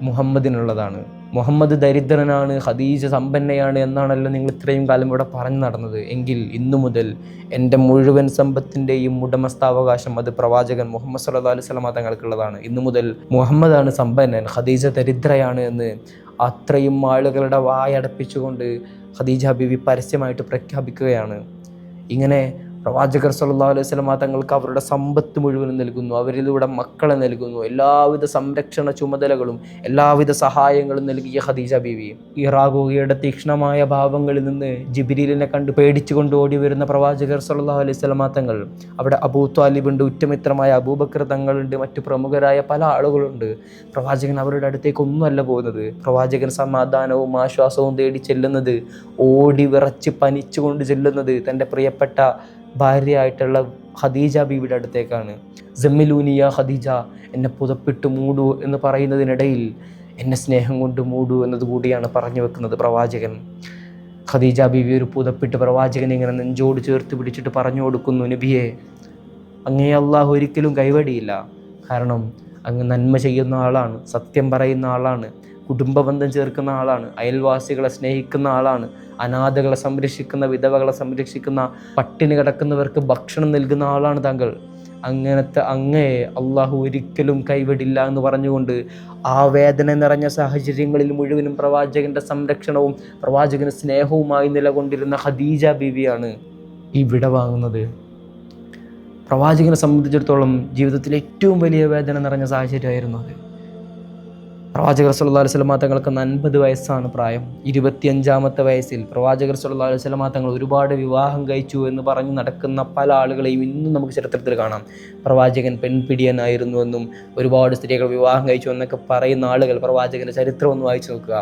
മുഹമ്മദിനുള്ളതാണ്. മുഹമ്മദ് ദരിദ്രനാണ്, ഖദീജ സമ്പന്നയാണ് എന്നാണല്ലോ നിങ്ങൾ ഇത്രയും കാലം ഇവിടെ പറഞ്ഞു നടന്നത്. എങ്കിൽ ഇന്നു മുതൽ എൻ്റെ മുഴുവൻ സമ്പത്തിൻ്റെയും ഉടമസ്ഥാവകാശം അത് പ്രവാചകൻ മുഹമ്മദ് സല്ലല്ലാഹു അലൈഹി വസല്ലം തങ്ങൾക്കുള്ളതാണ്. ഇന്നു മുതൽ മുഹമ്മദാണ് സമ്പന്നൻ, ഖദീജ ദരിദ്രയാണ് എന്ന് അത്രയും ആളുകളുടെ വായടപ്പിച്ചുകൊണ്ട് ഖദീജ ബീവി പരസ്യമായിട്ട് പ്രഖ്യാപിക്കുകയാണ്. ഇങ്ങനെ പ്രവാചകർ സല്ലല്ലാഹു അലൈഹി വസല്ലം തങ്ങൾക്ക് അവരുടെ സമ്പത്ത് മുഴുവനും നൽകുന്നു, അവരിലൂടെ മക്കളെ നൽകുന്നു, എല്ലാവിധ സംരക്ഷണ ചുമതലകളും എല്ലാവിധ സഹായങ്ങളും നൽകിയ ഖദീജ ബീവി ഇറാഖുകയുടെ തീക്ഷ്ണമായ ഭാവങ്ങളിൽ നിന്ന് ജിബ്രീലിനെ കണ്ട് പേടിച്ചുകൊണ്ട് ഓടി വരുന്ന പ്രവാചകർ സല്ലല്ലാഹു അലൈഹി വസല്ലം തങ്ങൾ, അവിടെ അബൂ ത്വാലിബുണ്ട്, ഉറ്റമിത്രമായ അബൂബക്കർ തങ്ങളുണ്ട്, മറ്റു പ്രമുഖരായ പല ആളുകളുണ്ട്. പ്രവാചകൻ അവരുടെ അടുത്തേക്ക് ഒന്നുമല്ല പോകുന്നത്. പ്രവാചകൻ സമാധാനവും ആശ്വാസവും തേടി ചെല്ലുന്നത്, ഓടി വിറച്ച് പനിച്ചുകൊണ്ട് ചെല്ലുന്നത് തൻ്റെ പ്രിയപ്പെട്ട ഭാര്യയായിട്ടുള്ള ഖദീജ ബീവിയുടെ അടുത്തേക്കാണ്. ജമ്മിലൂനിയ ഖദീജ, എന്നെ പുതപ്പിട്ട് മൂടൂ എന്ന് പറയുന്നതിനിടയിൽ എന്നെ സ്നേഹം കൊണ്ട് മൂടൂ എന്നതുകൂടിയാണ് പറഞ്ഞു വെക്കുന്നത് പ്രവാചകൻ. ഖദീജ ബീവി ഒരു പുതപ്പിട്ട് പ്രവാചകൻ ഇങ്ങനെ നെഞ്ചോട് ചേർത്ത് പിടിച്ചിട്ട് പറഞ്ഞു കൊടുക്കുന്നു, നബിയെ, അങ്ങേ അള്ളാഹു ഒരിക്കലും കൈവടിയില്ല. കാരണം അങ്ങ് നന്മ ചെയ്യുന്ന ആളാണ്, സത്യം പറയുന്ന ആളാണ്, കുടുംബബന്ധം ചേർക്കുന്ന ആളാണ്, അയൽവാസികളെ സ്നേഹിക്കുന്ന ആളാണ്, അനാഥകളെ സംരക്ഷിക്കുന്ന, വിധവകളെ സംരക്ഷിക്കുന്ന, പട്ടിണി കിടക്കുന്നവർക്ക് ഭക്ഷണം നൽകുന്ന ആളാണ് താങ്കൾ. അങ്ങനത്തെ അങ്ങയെ അള്ളാഹു ഒരിക്കലും കൈവിടില്ല എന്ന് പറഞ്ഞുകൊണ്ട് ആ വേദന നിറഞ്ഞ സാഹചര്യങ്ങളിൽ മുഴുവനും പ്രവാചകൻ്റെ സംരക്ഷണവും പ്രവാചകന് സ്നേഹവുമായി നിലകൊണ്ടിരുന്ന ഖദീജ ബീവിയാണ് ഈ വിട വാങ്ങുന്നത്. പ്രവാചകനെ സംബന്ധിച്ചിടത്തോളം ജീവിതത്തിലെ ഏറ്റവും വലിയ വേദന നിറഞ്ഞ സാഹചര്യമായിരുന്നു അത്. പ്രവാചകർ സല്ലല്ലാഹു അലൈഹി വസല്ലം തങ്ങൾക്ക് 50 വയസ്സാണ് പ്രായം. 25ാമത്തെ വയസ്സിൽ പ്രവാചകർ സല്ലല്ലാഹു അലൈഹി വസല്ലം തങ്ങൾ ഒരുപാട് വിവാഹം കഴിച്ചു എന്ന് പറഞ്ഞ് നടക്കുന്ന പല ആളുകളെയും ഇന്നും നമുക്ക് ചരിത്രത്തിൽ കാണാം. പ്രവാചകൻ പെൺപിടിയനായിരുന്നുവെന്നും ഒരുപാട് സ്ത്രീകൾ വിവാഹം കഴിച്ചു എന്നൊക്കെ പറയുന്ന ആളുകൾ പ്രവാചകൻ്റെ ചരിത്രം ഒന്ന് വായിച്ചു നോക്കുക.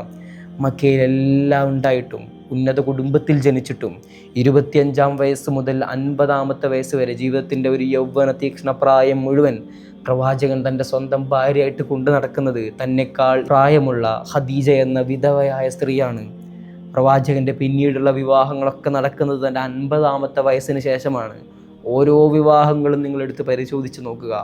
മക്കയിലെല്ലാം ഉണ്ടായിട്ടും, ഉന്നത കുടുംബത്തിൽ ജനിച്ചിട്ടും 25ാം വയസ്സ് മുതൽ 50ാമത്തെ വയസ്സ് വരെ ജീവിതത്തിൻ്റെ ഒരു യൗവന തീക്ഷ്ണപ്രായം മുഴുവൻ പ്രവാചകൻ തൻ്റെ സ്വന്തം ഭാര്യയായിട്ട് കൊണ്ടു നടക്കുന്നത് തന്നെക്കാൾ പ്രായമുള്ള ഖദീജ എന്ന വിധവയായ സ്ത്രീയാണ്. പ്രവാചകൻ്റെ പിന്നീടുള്ള വിവാഹങ്ങളൊക്കെ നടക്കുന്നത് തൻ്റെ 50ാമത്തെ വയസ്സിന് ശേഷമാണ്. ഓരോ വിവാഹങ്ങളും നിങ്ങളെടുത്ത് പരിശോധിച്ച് നോക്കുക.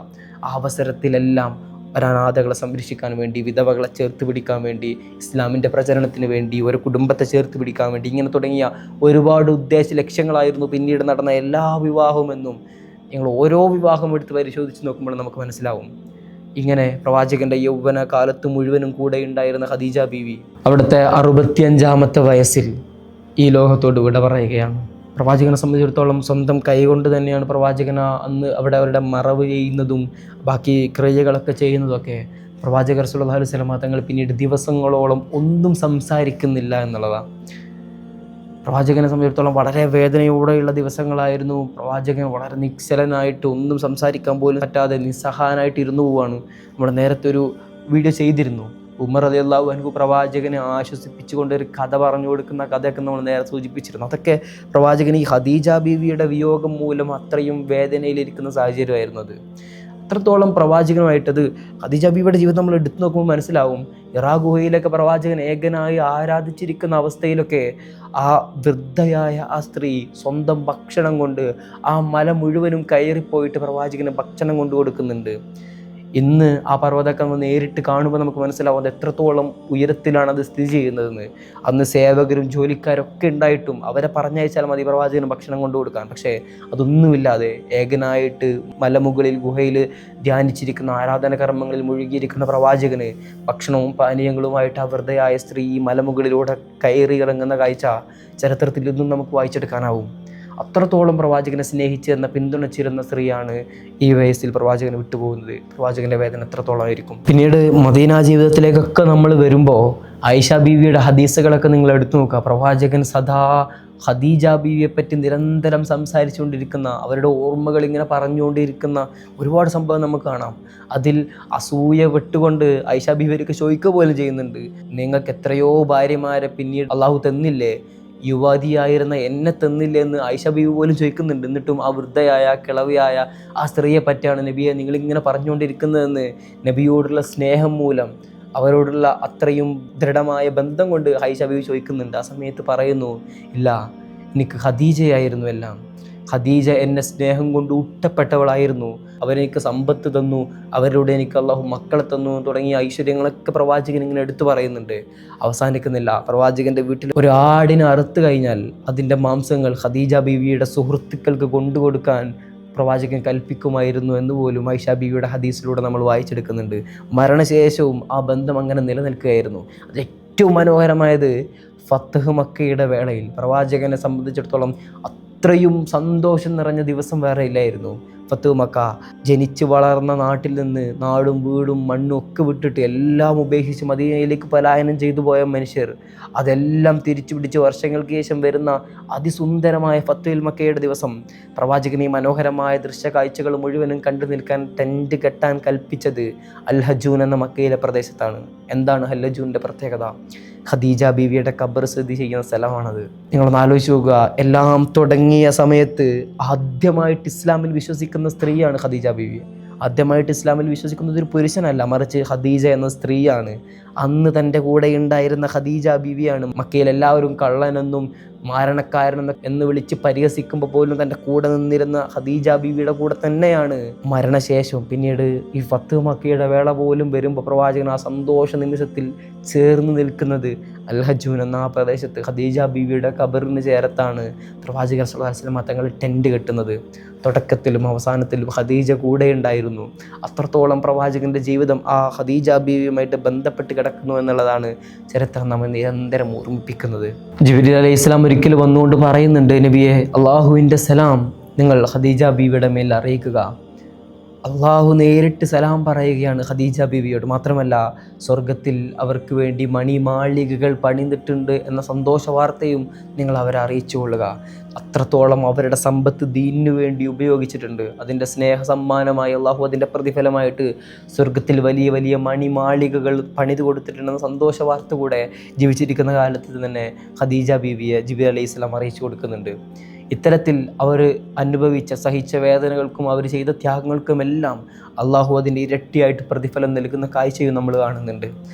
ആ അവസരത്തിലെല്ലാം അനാഥകളെ സംരക്ഷിക്കാൻ വേണ്ടി, വിധവകളെ ചേർത്ത് പിടിക്കാൻ വേണ്ടി, ഇസ്ലാമിൻ്റെ പ്രചരണത്തിന് വേണ്ടി, ഒരു കുടുംബത്തെ ചേർത്ത് പിടിക്കാൻ വേണ്ടി, ഇങ്ങനെ തുടങ്ങിയ ഒരുപാട് ഉദ്ദേശ ലക്ഷ്യങ്ങളായിരുന്നു പിന്നീട് നടന്ന എല്ലാ വിവാഹവുമെന്നും നിങ്ങൾ ഓരോ വിവാഹം എടുത്ത് പരിശോധിച്ച് നോക്കുമ്പോൾ നമുക്ക് മനസ്സിലാവും. ഇങ്ങനെ പ്രവാചകൻ്റെ യൗവന കാലത്ത് മുഴുവനും കൂടെ ഉണ്ടായിരുന്ന ഖദീജ ബീവി അവിടുത്തെ 65ാമത്തെ വയസ്സിൽ ഈ ലോകത്തോട് വിട പറയുകയാണ്. പ്രവാചകനെ സംബന്ധിച്ചിടത്തോളം സ്വന്തം കൈകൊണ്ട് തന്നെയാണ് പ്രവാചകൻ അന്ന് അവിടെ അവരുടെ മറവ് ചെയ്യുന്നതും ബാക്കി ക്രിയകളൊക്കെ ചെയ്യുന്നതൊക്കെ. പ്രവാചകർ സല്ലല്ലാഹു അലൈഹി വസല്ലം തങ്ങൾ പിന്നീട് ദിവസങ്ങളോളം ഒന്നും സംസാരിക്കുന്നില്ല എന്നുള്ളതാണ്. പ്രവാചകനെ സംബന്ധിച്ചിടത്തോളം വളരെ വേദനയോടെയുള്ള ദിവസങ്ങളായിരുന്നു. പ്രവാചകൻ വളരെ നിശ്ചലനായിട്ട് ഒന്നും സംസാരിക്കാൻ പോലും പറ്റാതെ നിസ്സഹായനായിട്ട് ഇരുന്നു പോവാണ്. നമ്മൾ നേരത്തെ ഒരു വീഡിയോ ചെയ്തിരുന്നു. ഉമർ റളിയല്ലാഹു അൻഹു പ്രവാചകനെ ആശ്വസിപ്പിച്ചുകൊണ്ട് ഒരു കഥ പറഞ്ഞു കൊടുക്കുന്ന കഥയൊക്കെ നമ്മൾ നേരെ സൂചിപ്പിച്ചിരുന്നു. അതൊക്കെ പ്രവാചകൻ ഈ ഖദീജ ബീവിയുടെ വിയോഗം മൂലം അത്രയും വേദനയിലിരിക്കുന്ന സാഹചര്യമായിരുന്നു അത്. അത്രത്തോളം പ്രവാചകനുമായിട്ടത് ഖദീജ ബീവിയുടെ ജീവിതം നമ്മൾ എടുത്തു നോക്കുമ്പോൾ മനസ്സിലാവും. ഇറാ ഗുഹയിലൊക്കെ പ്രവാചകൻ ഏകനായി ആരാധിച്ചിരിക്കുന്ന അവസ്ഥയിലൊക്കെ ആ വൃദ്ധയായ ആ സ്ത്രീ സ്വന്തം ഭക്ഷണം കൊണ്ട് ആ മല മുഴുവനും കയറിപ്പോയിട്ട് പ്രവാചകന് ഭക്ഷണം കൊണ്ടു കൊടുക്കുന്നുണ്ട്. ഇന്ന് ആ പർവ്വതമൊക്കെ നമ്മൾ നേരിട്ട് കാണുമ്പോൾ നമുക്ക് മനസ്സിലാവും അത് എത്രത്തോളം ഉയരത്തിലാണ് അത് സ്ഥിതി ചെയ്യുന്നതെന്ന്. അന്ന് സേവകരും ജോലിക്കാരൊക്കെ ഉണ്ടായിട്ടും അവരെ പറഞ്ഞയച്ചാൽ മതി പ്രവാചകന് ഭക്ഷണം കൊണ്ടു കൊടുക്കാൻ. പക്ഷേ അതൊന്നുമില്ലാതെ ഏകനായിട്ട് മലമുകളിൽ ഗുഹയിൽ ധ്യാനിച്ചിരിക്കുന്ന ആരാധന കർമ്മങ്ങളിൽ മുഴുകിയിരിക്കുന്ന പ്രവാചകന് ഭക്ഷണവും പാനീയങ്ങളുമായിട്ട് ആ വൃദ്ധയായ സ്ത്രീ മലമുകളിലൂടെ കയറി ഇറങ്ങുന്ന കാഴ്ച ചരിത്രത്തിൽ നിന്നും നമുക്ക് വായിച്ചെടുക്കാനാവും. അത്രത്തോളം പ്രവാചകനെ സ്നേഹിച്ചിരുന്ന, പിന്തുണച്ചിരുന്ന സ്ത്രീയാണ് ഈ വയസ്സിൽ പ്രവാചകനെ വിട്ടുപോകുന്നത്. പ്രവാചകൻ്റെ വേദന എത്രത്തോളമായിരിക്കും. പിന്നീട് മദീന ജീവിതത്തിലേക്കൊക്കെ നമ്മൾ വരുമ്പോൾ ആയിഷ ബീവിയുടെ ഹദീസുകളൊക്കെ നിങ്ങൾ എടുത്തു നോക്കുക. പ്രവാചകൻ സദാ ഖദീജ ബീവിയെ പറ്റി നിരന്തരം സംസാരിച്ചുകൊണ്ടിരിക്കുന്ന, അവരുടെ ഓർമ്മകൾ ഇങ്ങനെ പറഞ്ഞുകൊണ്ടിരിക്കുന്ന ഒരുപാട് സംഭവം നമുക്ക് കാണാം. അതിൽ അസൂയ വിട്ടുകൊണ്ട് ആയിഷ ബീവിയൊക്കെ ചോദിക്കുക പോലും ചെയ്യുന്നുണ്ട്, നിങ്ങൾക്ക് എത്രയോ ഭാര്യമാരെ പിന്നീട് അള്ളാഹു തന്നില്ലേ, യുവതിയായിരുന്ന എന്നെ തന്നില്ലേ എന്ന് ആയിഷ ബീവി പോലും ചോദിക്കുന്നുണ്ട്. എന്നിട്ടും ആ വൃദ്ധയായ കിളവിയായ ആ സ്ത്രീയെ പറ്റിയാണ് നബിയെ നിങ്ങളിങ്ങനെ പറഞ്ഞുകൊണ്ടിരിക്കുന്നതെന്ന് നബിയോടുള്ള സ്നേഹം മൂലം, അവരോടുള്ള അത്രയും ദൃഢമായ ബന്ധം കൊണ്ട് ആയിഷ ബീവി ചോദിക്കുന്നുണ്ട്. ആ സമയത്ത് പറയുന്നു, ഇല്ല, എനിക്ക് ഖദീജയായിരുന്നു എല്ലാം. ഖദീജ എന്നെ സ്നേഹം കൊണ്ട് ഊട്ടപ്പെട്ടവളായിരുന്നു, അവരെനിക്ക് സമ്പത്ത് തന്നു, അവരിലൂടെ എനിക്ക് അള്ളാഹു മക്കളെ തന്നു തുടങ്ങിയ ഐശ്വര്യങ്ങളൊക്കെ പ്രവാചകൻ ഇങ്ങനെ എടുത്തു പറയുന്നുണ്ട്. അവസാനിക്കുന്നില്ല. പ്രവാചകൻ്റെ വീട്ടിൽ ഒരു ആടിനെ അറുത്ത് കഴിഞ്ഞാൽ അതിൻ്റെ മാംസങ്ങൾ ഖദീജ ബീവിയുടെ സുഹൃത്തുക്കൾക്ക് കൊണ്ടുകൊടുക്കാൻ പ്രവാചകൻ കൽപ്പിക്കുമായിരുന്നു എന്ന് പോലും ആയിഷ ബീവിയുടെ ഹദീസിലൂടെ നമ്മൾ വായിച്ചെടുക്കുന്നുണ്ട്. മരണശേഷവും ആ ബന്ധം അങ്ങനെ നിലനിൽക്കുകയായിരുന്നു. അത് ഏറ്റവും മനോഹരമായത് ഫത്ഹ് മക്കയുടെ വേളയിൽ പ്രവാചകനെ സംബന്ധിച്ചിടത്തോളം അത്രയും സന്തോഷം നിറഞ്ഞ ദിവസം വേറെ ഇല്ലായിരുന്നു. ഫത്ഹ് മക്ക, ജനിച്ച് വളർന്ന നാട്ടിൽ നിന്ന് നാടും വീടും മണ്ണും ഒക്കെ വിട്ടിട്ട് എല്ലാം ഉപേക്ഷിച്ച് മദീനയിലേക്ക് പലായനം ചെയ്തു പോയ മനുഷ്യർ അതെല്ലാം തിരിച്ചു പിടിച്ച് വർഷങ്ങൾക്ക് ശേഷം വരുന്ന അതിസുന്ദരമായ ഫത്ഹുൽ മക്കയുടെ ദിവസം പ്രവാചകൻ ഈ മനോഹരമായ ദൃശ്യ കാഴ്ചകൾ മുഴുവനും കണ്ടു നിൽക്കാൻ ടെൻറ്റ് കെട്ടാൻ കൽപ്പിച്ചത് അൽ ഹജൂൻ എന്ന മക്കയിലെ പ്രദേശത്താണ്. എന്താണ് അൽ ഹജൂൻ്റെ പ്രത്യേകത? ഖദീജ ബീവിയുടെ ഖബർ സ്ഥിതി ചെയ്യുന്ന സ്ഥലമാണത്. നിങ്ങളൊന്ന് ആലോചിച്ച് നോക്കുക. എല്ലാം തുടങ്ങിയ സമയത്ത് ആദ്യമായിട്ട് ഇസ്ലാമിൽ വിശ്വസിക്കുന്ന സ്ത്രീയാണ് ഖദീജ ബീവി. ആദ്യമായിട്ട് ഇസ്ലാമിൽ വിശ്വസിക്കുന്നത് ഒരു പുരുഷനല്ല, മറിച്ച് ഖദീജ എന്ന സ്ത്രീയാണ്. അന്ന് തൻ്റെ കൂടെ ഉണ്ടായിരുന്ന ഖദീജ ബീവിയാണ് മക്കയിൽ എല്ലാവരും കള്ളനെന്നും മാരണക്കാരനെന്ന് എന്ന് വിളിച്ച് പരിഹസിക്കുമ്പോൾ പോലും തൻ്റെ കൂടെ നിന്നിരുന്ന ഖദീജ ബീവിയുടെ കൂടെ തന്നെയാണ് മരണശേഷവും. പിന്നീട് ഈ ഫത്ഹ് മക്കയുടെ വേള പോലും വരുമ്പോൾ പ്രവാചകൻ ആ സന്തോഷ നിമിഷത്തിൽ ചേർന്ന് നിൽക്കുന്നത് അൽ ഹജൂൻ എന്ന ആ പ്രദേശത്ത് ഖദീജ ബീവിയുടെ ഖബറിന് ചേരത്താണ് പ്രവാചകൻ സ്വല്ലല്ലാഹു അലൈഹി വസല്ലം തങ്ങൾ ടെൻറ്റ് കെട്ടുന്നത്. തുടക്കത്തിലും അവസാനത്തിലും ഖദീജ കൂടെ ഉണ്ടായിരുന്നു. അത്രത്തോളം പ്രവാചകൻ്റെ ജീവിതം ആ ഖദീജ ബീവിയുമായിട്ട് ബന്ധപ്പെട്ട് കിടക്കുന്നു എന്നുള്ളതാണ് ചരിത്രം നമ്മെ നിരന്തരം ഓർമ്മിപ്പിക്കുന്നത്. ജിബ്രീൽ അലൈഹി ഇസ്ലാം ഒരിക്കൽ വന്നുകൊണ്ട് പറയുന്നുണ്ട്, നബിയെ, അള്ളാഹുവിൻ്റെ സലാം നിങ്ങൾ ഖദീജ ബീവിയുടെ മേൽ അറിയിക്കുക. അള്ളാഹു നേരിട്ട് സലാം പറയുകയാണ് ഖദീജ ബീവിയോട്. മാത്രമല്ല, സ്വർഗത്തിൽ അവർക്ക് വേണ്ടി മണിമാളികകൾ പണിതിട്ടുണ്ട് എന്ന സന്തോഷ വാർത്തയും നിങ്ങൾ അവരെ അറിയിച്ചു കൊള്ളുക. അത്രത്തോളം അവരുടെ സമ്പത്ത് ദീനിനു വേണ്ടി ഉപയോഗിച്ചിട്ടുണ്ട്. അതിൻ്റെ സ്നേഹ സമ്മാനമായി അള്ളാഹു അതിൻ്റെ പ്രതിഫലമായിട്ട് സ്വർഗത്തിൽ വലിയ വലിയ മണിമാളികകൾ പണിത് കൊടുത്തിട്ടുണ്ടെന്ന സന്തോഷ വാർത്ത കൂടെ ജീവിച്ചിരിക്കുന്ന കാലത്ത് തന്നെ ഖദീജ ബീവിയെ ജിബ്രീൽ അലൈഹി സ്വലാം അറിയിച്ചു കൊടുക്കുന്നുണ്ട്. ഇത്തരത്തിൽ അവർ അനുഭവിച്ച സഹിച്ച വേദനകൾക്കും അവർ ചെയ്ത ത്യാഗങ്ങൾക്കുമെല്ലാം അള്ളാഹു അതിൻ്റെ ഇരട്ടിയായിട്ട് പ്രതിഫലം നൽകുന്ന കാഴ്ചയും നമ്മൾ കാണുന്നുണ്ട്.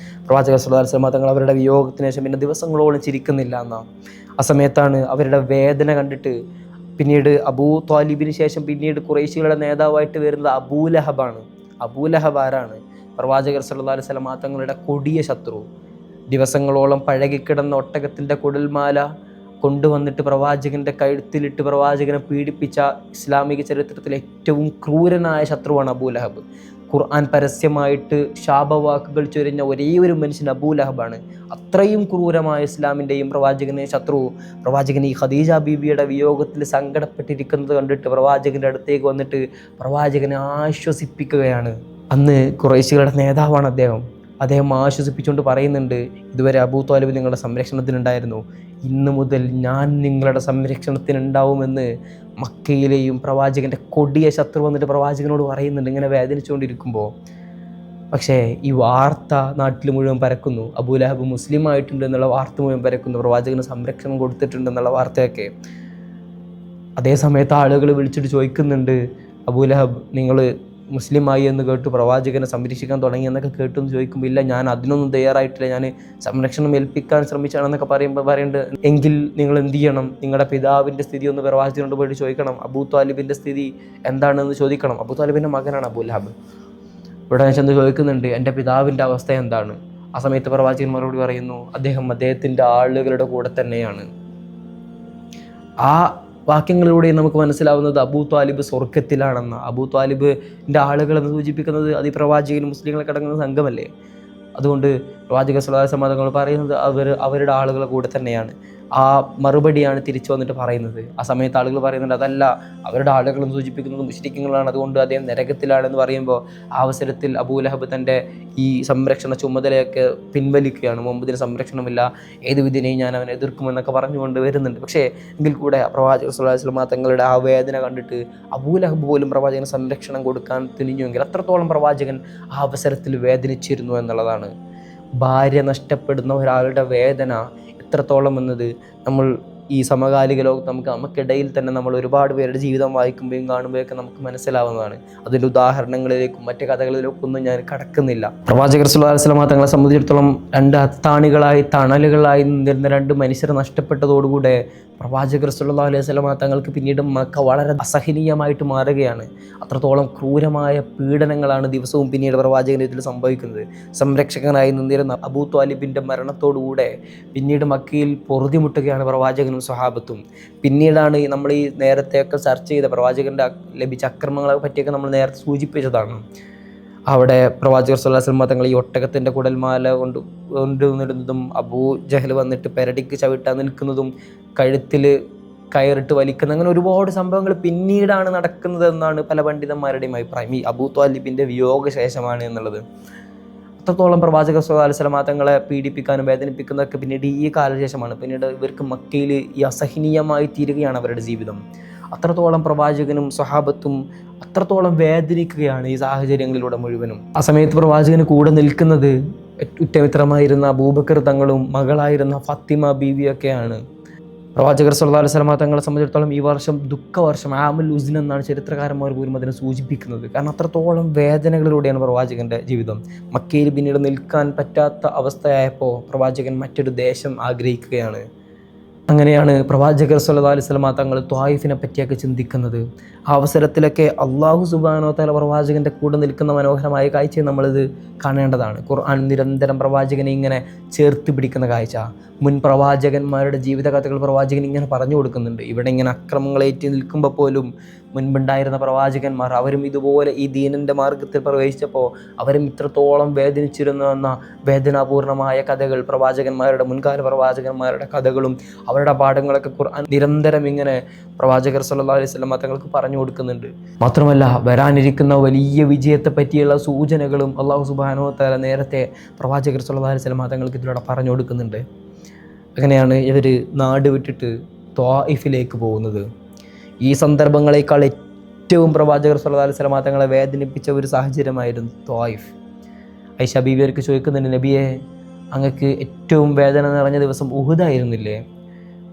പ്രവാചകൻ സ്വല്ലല്ലാഹു അലൈഹി വസല്ലം തങ്ങൾ അവരുടെ വിയോഗത്തിന് ശേഷം പിന്നെ ദിവസങ്ങളോളം ചിരിക്കുന്നില്ല എന്നാണ്. ആ സമയത്താണ് അവരുടെ വേദന കണ്ടിട്ട് പിന്നീട് അബൂ ത്വാലിബിന് ശേഷം പിന്നീട് ഖുറൈശികളുടെ നേതാവായിട്ട് വരുന്നത് അബൂലഹബാണ്. അബൂലഹബ് ആരാണ്? പ്രവാചകർ സ്വല്ലല്ലാഹു അലൈഹി വസല്ലം തങ്ങളുടെ കൊടിയ ശത്രു. ദിവസങ്ങളോളം പഴകിക്കിടന്ന ഒട്ടകത്തിൻ്റെ കുടൽമാല കൊണ്ടുവന്നിട്ട് പ്രവാചകൻ്റെ കഴുത്തിലിട്ട് പ്രവാചകനെ പീഡിപ്പിച്ച ഇസ്ലാമിക ചരിത്രത്തിലെ ഏറ്റവും ക്രൂരനായ ശത്രുവാണ് അബൂലഹബ്. ഖുർആൻ പരസ്യമായിട്ട് ശാപവാക്കുകൾ ചൊരിഞ്ഞ ഒരേ ഒരു മനുഷ്യൻ അബൂലഹബാണ്. അത്രയും ക്രൂരമായ ഇസ്ലാമിൻ്റെയും പ്രവാചകനെ ശത്രു പ്രവാചകൻ ഈ ഖദീജ ബീവിയുടെ വിയോഗത്തിൽ സങ്കടപ്പെട്ടിരിക്കുന്നത് കണ്ടിട്ട് പ്രവാചകൻ്റെ അടുത്തേക്ക് വന്നിട്ട് പ്രവാചകനെ ആശ്വസിപ്പിക്കുകയാണ്. അന്ന് ഖുറൈശികളുടെ നേതാവാണ് അദ്ദേഹം ആശ്വസിപ്പിച്ചുകൊണ്ട് പറയുന്നുണ്ട്, ഇതുവരെ അബൂ ത്വാലിബ് നിങ്ങളുടെ സംരക്ഷണത്തിനുണ്ടായിരുന്നു, ഇന്നു മുതൽ ഞാൻ നിങ്ങളുടെ സംരക്ഷണത്തിനുണ്ടാവുമെന്ന് മക്കയിലെയും പ്രവാചകൻ്റെ കൊടിയ ശത്രു വന്നിട്ട് പ്രവാചകനോട് പറയുന്നുണ്ട് ഇങ്ങനെ വേദനിച്ചുകൊണ്ടിരിക്കുമ്പോൾ. പക്ഷേ ഈ വാർത്ത നാട്ടിൽ മുഴുവൻ പരക്കുന്നു. അബൂലഹബ് മുസ്ലിം ആയിട്ടുണ്ട് എന്നുള്ള വാർത്ത മുഴുവൻ പരക്കുന്നു, പ്രവാചകന് സംരക്ഷണം കൊടുത്തിട്ടുണ്ടെന്നുള്ള വാർത്തയൊക്കെ. അതേ സമയത്ത് ആളുകൾ വിളിച്ചിട്ട് ചോദിക്കുന്നുണ്ട്, അബൂലഹബ് നിങ്ങൾ മുസ്ലിമായി എന്ന് കേട്ടു പ്രവാചകനെ സംരക്ഷിക്കാൻ തുടങ്ങി എന്നൊക്കെ കേട്ടു എന്ന് ചോദിക്കുമ്പോൾ, ഇല്ല, ഞാൻ അതിനൊന്നും തയ്യാറായിട്ടില്ല, ഞാൻ സംരക്ഷണം ഏൽപ്പിക്കാൻ ശ്രമിച്ചാണെന്നൊക്കെ പറയുന്നുണ്ട്. എങ്കിൽ നിങ്ങൾ എന്ത് ചെയ്യണം? നിങ്ങളുടെ പിതാവിൻ്റെ സ്ഥിതി ഒന്ന് പ്രവാചകനോട് പോയിട്ട് ചോദിക്കണം. അബൂ ത്വാലിബിൻ്റെ സ്ഥിതി എന്താണെന്ന് ചോദിക്കണം. അബൂ ത്വാലിബിൻ്റെ മകനാണ് അബൂലഹബ്. ഇവിടെ ചെന്ന് ചോദിക്കുന്നുണ്ട്, എൻ്റെ പിതാവിൻ്റെ അവസ്ഥ എന്താണ്? ആ സമയത്ത് പ്രവാചകൻ മറുപടി പറയുന്നു, അദ്ദേഹത്തിൻ്റെ ആളുകളുടെ കൂടെ തന്നെയാണ്. ആ വാക്യങ്ങളിലൂടെ നമുക്ക് മനസ്സിലാവുന്നത് അബൂ ത്വാലിബ് സ്വർഗത്തിലാണെന്ന്. അബൂ ത്വാലിബിൻ്റെ ആളുകളെന്ന് സൂചിപ്പിക്കുന്നത് അത് ഈ പ്രവാചകൻ മുസ്ലിങ്ങളെ കടങ്ങുന്ന സംഘമല്ലേ. അതുകൊണ്ട് പ്രവാചക സ്വല്ലല്ലാഹു അലൈഹി വസല്ലം തങ്ങൾ പറയുന്നത് അവരുടെ ആളുകളെ കൂടെ തന്നെയാണ്. ആ മറുപടിയാണ് തിരിച്ചു വന്നിട്ട് പറയുന്നത്. ആ സമയത്ത് ആളുകൾ പറയുന്നുണ്ട്, അതല്ല, അവരുടെ ആളുകളെന്ന് സൂചിപ്പിക്കുന്നത് മുശ്രിക്കുകളാണ്, അതുകൊണ്ട് അദ്ദേഹം നരകത്തിലാണെന്ന് പറയുമ്പോൾ ആ അവസരത്തിൽ അബൂലഹബ് തൻ്റെ ഈ സംരക്ഷണ ചുമതലയൊക്കെ പിൻവലിക്കുകയാണ്. മുമ്പതിന് സംരക്ഷണമില്ല, ഏത് വിധിനെയും ഞാൻ അവനെ എതിർക്കുമെന്നൊക്കെ പറഞ്ഞുകൊണ്ട് വരുന്നുണ്ട്. പക്ഷേ എങ്കിൽ കൂടെ പ്രവാചകർ സ്വല്ലല്ലാഹു അലൈഹി വസല്ലം തങ്ങളുടെ ആ വേദന കണ്ടിട്ട് അബൂലഹബ് പോലും പ്രവാചകന് സംരക്ഷണം കൊടുക്കാൻ തുനിഞ്ഞുവെങ്കിൽ അത്രത്തോളം പ്രവാചകൻ ആ അവസരത്തിൽ വേദനിച്ചിരുന്നു എന്നുള്ളതാണ്. ഭാര്യ നഷ്ടപ്പെടുന്ന ഒരാളുടെ വേദന എത്രത്തോളം എന്നത് നമ്മൾ ഈ സമകാലിക ലോകത്ത് നമുക്കിടയിൽ തന്നെ നമ്മൾ ഒരുപാട് പേരുടെ ജീവിതം വായിക്കുമ്പോഴും കാണുമ്പോഴൊക്കെ നമുക്ക് മനസ്സിലാവുന്നതാണ്. അതിൻ്റെ ഉദാഹരണങ്ങളിലേക്കും മറ്റു കഥകളിലേക്കും ഒന്നും ഞാൻ കടക്കുന്നില്ല. പ്രവാചകർ സ്വല്ലല്ലാഹു അലൈഹി വസല്ലം തങ്ങളെ സംബന്ധിച്ചിടത്തോളം 2 അത്താണികളായി തണലുകളായി നിന്നിരുന്ന 2 മനുഷ്യർ നഷ്ടപ്പെട്ടതോടുകൂടെ പ്രവാചകർ സ്വല്ലല്ലാഹു അലൈഹി വസല്ലം തങ്ങൾക്ക് പിന്നീട് മക്ക വളരെ അസഹനീയമായിട്ട് മാറുകയാണ്. അത്രത്തോളം ക്രൂരമായ പീഡനങ്ങളാണ് ദിവസവും പിന്നീട് പ്രവാചകൻ്റെ ഇതിൽ സംഭവിക്കുന്നത്. സംരക്ഷകനായി നിന്നിരുന്ന അബൂ ത്വാലിബിൻ്റെ മരണത്തോടുകൂടെ പിന്നീട് മക്കയിൽ പൊറുതിമുട്ടുകയാണ് പ്രവാചകനും സ്വഹാബത്തും. പിന്നീടാണ് നമ്മൾ ഈ നേരത്തെയൊക്കെ ചർച്ച ചെയ്ത പ്രവാചകൻ്റെ ലഭിച്ച അക്രമങ്ങളെ പറ്റിയൊക്കെ നമ്മൾ നേരത്തെ സൂചിപ്പിച്ചതാണ്. അവിടെ പ്രവാചകർ സ്വല്ലല്ലാഹു അലൈഹി വസല്ലം തങ്ങൾ ഈ ഒട്ടകത്തിൻ്റെ കുടൽമാല കൊണ്ടുവന്നിടുന്നതും അബൂ ജഹൽ വന്നിട്ട് പെരടിക്ക് ചവിട്ടാൻ നിൽക്കുന്നതും കഴുത്തിൽ കയറിട്ട് വലിക്കുന്ന അങ്ങനെ ഒരുപാട് സംഭവങ്ങൾ പിന്നീടാണ് നടക്കുന്നത് എന്നാണ് പല പണ്ഡിതന്മാരുടെയും അഭിപ്രായം. ഈ അബൂ ത്വാലിബിൻ്റെ വിയോഗശേഷമാണ് എന്നുള്ളത്. അത്രത്തോളം പ്രവാചകർ സ്വല്ലല്ലാഹു അലൈഹി വസല്ലം തങ്ങളെ പീഡിപ്പിക്കാനും വേദനിപ്പിക്കുന്നതൊക്കെ പിന്നീട് ഈ കാലശേഷമാണ്. പിന്നീട് ഇവർക്ക് മക്കയിൽ ഈ അസഹനീയമായി തീരുകയാണ് അവരുടെ ജീവിതം. അത്രത്തോളം പ്രവാചകനും സ്വഹാബത്തും അത്രത്തോളം വേദനിക്കുകയാണ് ഈ സാഹചര്യങ്ങളിലൂടെ മുഴുവനും. ആ സമയത്ത് പ്രവാചകന് കൂടെ നിൽക്കുന്നത് ഉറ്റമിത്രമായിരുന്ന അബൂബക്കർ തങ്ങളും മകളായിരുന്ന ഫാത്തിമ ബീവിയൊക്കെയാണ്. പ്രവാചകർ സ്വല്ലല്ലാഹു അലൈഹി വസല്ലം തങ്ങളെ സംബന്ധിച്ചിടത്തോളം ഈ വർഷം ദുഃഖവർഷം, ആമുൽ ഉസ്ൻ എന്നാണ് ചരിത്രകാരന്മാർ പോലും അതിനെ സൂചിപ്പിക്കുന്നത്. കാരണം അത്രത്തോളം വേദനകളിലൂടെയാണ് പ്രവാചകൻ്റെ ജീവിതം. മക്കയിൽ പിന്നീട് നിൽക്കാൻ പറ്റാത്ത അവസ്ഥയായപ്പോൾ പ്രവാചകൻ മറ്റൊരു ദേശം ആഗ്രഹിക്കുകയാണ്. അങ്ങനെയാണ് പ്രവാചകർ സ്വല്ലല്ലാഹു അലൈഹി വസല്ലം തങ്ങൾ ത്വായിഫിനെ പറ്റിയൊക്കെ ചിന്തിക്കുന്നത്. ആ അവസരത്തിലൊക്കെ അല്ലാഹു സുബ്ഹാനഹു വ തആല പ്രവാചകൻ്റെ കൂടെ നിൽക്കുന്ന മനോഹരമായ കാഴ്ചയെ നമ്മളിത് കാണേണ്ടതാണ്. ഖുർആൻ നിരന്തരം പ്രവാചകനെ ഇങ്ങനെ ചേർത്ത് പിടിക്കുന്ന കാഴ്ച. മുൻ പ്രവാചകന്മാരുടെ ജീവിതകഥകൾ പ്രവാചകൻ ഇങ്ങനെ പറഞ്ഞു കൊടുക്കുന്നുണ്ട്. ഇവിടെ ഇങ്ങനെ അക്രമങ്ങളേറ്റ് നിൽക്കുമ്പോൾ പോലും മുൻപുണ്ടായിരുന്ന പ്രവാചകന്മാർ അവരും ഇതുപോലെ ഈ ദീനിൻ്റെ മാർഗത്തിൽ പ്രവേശിച്ചപ്പോൾ അവരും ഇത്രത്തോളം വേദനിച്ചിരുന്നു എന്ന വേദനാപൂർണമായ കഥകൾ പ്രവാചകന്മാരുടെ മുൻകാല പ്രവാചകന്മാരുടെ കഥകളും അവരുടെ പാഠങ്ങളൊക്കെ ഖുർആൻ നിരന്തരം ഇങ്ങനെ പ്രവാചകർ സ്വല്ലല്ലാഹു അലൈഹി വസല്ലം തങ്ങൾക്ക് പറഞ്ഞു കൊടുക്കുന്നുണ്ട്. മാത്രമല്ല വരാനിരിക്കുന്ന വലിയ വിജയത്തെ പറ്റിയുള്ള സൂചനകളും അല്ലാഹു സുബ്ഹാനഹു വ തആല നേരത്തെ പ്രവാചകർ സ്വല്ലല്ലാഹു അലൈഹി വസല്ലം തങ്ങൾക്ക് ഇതിലൂടെ പറഞ്ഞു കൊടുക്കുന്നുണ്ട്. അങ്ങനെയാണ് ഇവർ നാട് വിട്ടിട്ട് ത്വായിഫിലേക്ക് പോകുന്നത്. ഈ സന്ദർഭങ്ങളേക്കാൾ ഏറ്റവും പ്രവാചകർ സ്വല്ലല്ലാഹു അലൈഹി വസല്ലം തങ്ങളെ വേദനിപ്പിച്ച ഒരു സാഹചര്യമായിരുന്നു ത്വായിഫ്. ഐഷ ബീവി അവർക്ക് ചോദിക്കുന്നുണ്ട്, നബിയെ അങ്ങക്ക് ഏറ്റവും വേദന നിറഞ്ഞ ദിവസം ഉഹുദായിരുന്നില്ലേ?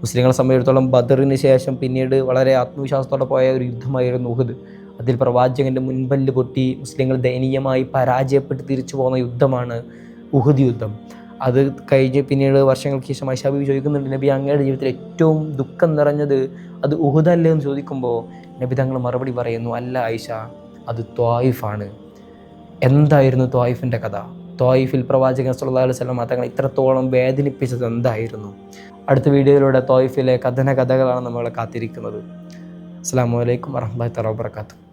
മുസ്ലിങ്ങളെ സംബന്ധിച്ചിടത്തോളം ബദറിന് ശേഷം പിന്നീട് വളരെ ആത്മവിശ്വാസത്തോടെ പോയ ഒരു യുദ്ധമായിരുന്നു ഉഹുദ്. അതിൽ പ്രവാചകൻ്റെ മുൻപല്ല് പൊട്ടി മുസ്ലിങ്ങൾ ദയനീയമായി പരാജയപ്പെട്ട് തിരിച്ചു പോകുന്ന യുദ്ധമാണ് ഉഹുദ് യുദ്ധം. അത് കഴിഞ്ഞ് പിന്നീട് വർഷങ്ങൾക്ക് ശേഷം ഐഷ ബീവി ചോദിക്കുന്നുണ്ട്, നബി അങ്ങയുടെ ജീവിതത്തിൽ ഏറ്റവും ദുഃഖം നിറഞ്ഞത് അത് ഉഹുദല്ലേ എന്ന് ചോദിക്കുമ്പോൾ നബി തങ്ങൾ മറുപടി പറയുന്നു, അല്ല ഐഷ, അത് ത്വായിഫാണ്. എന്തായിരുന്നു ത്വായിഫിൻ്റെ കഥ? ത്വായിഫിൽ പ്രവാചകൻ സ്വല്ലല്ലാഹു അലൈഹി വസല്ലം തങ്ങൾ ഇത്രത്തോളം വേദനിപ്പിച്ചത് എന്തായിരുന്നു? അടുത്ത വീഡിയോയിലൂടെ ത്വായിഫിലെ കഥകളാണ് നമ്മളെ കാത്തിരിക്കുന്നത്. അസ്സലാമു അലൈക്കും വറഹ്മത്തുള്ളാഹി വബറകാതുഹു.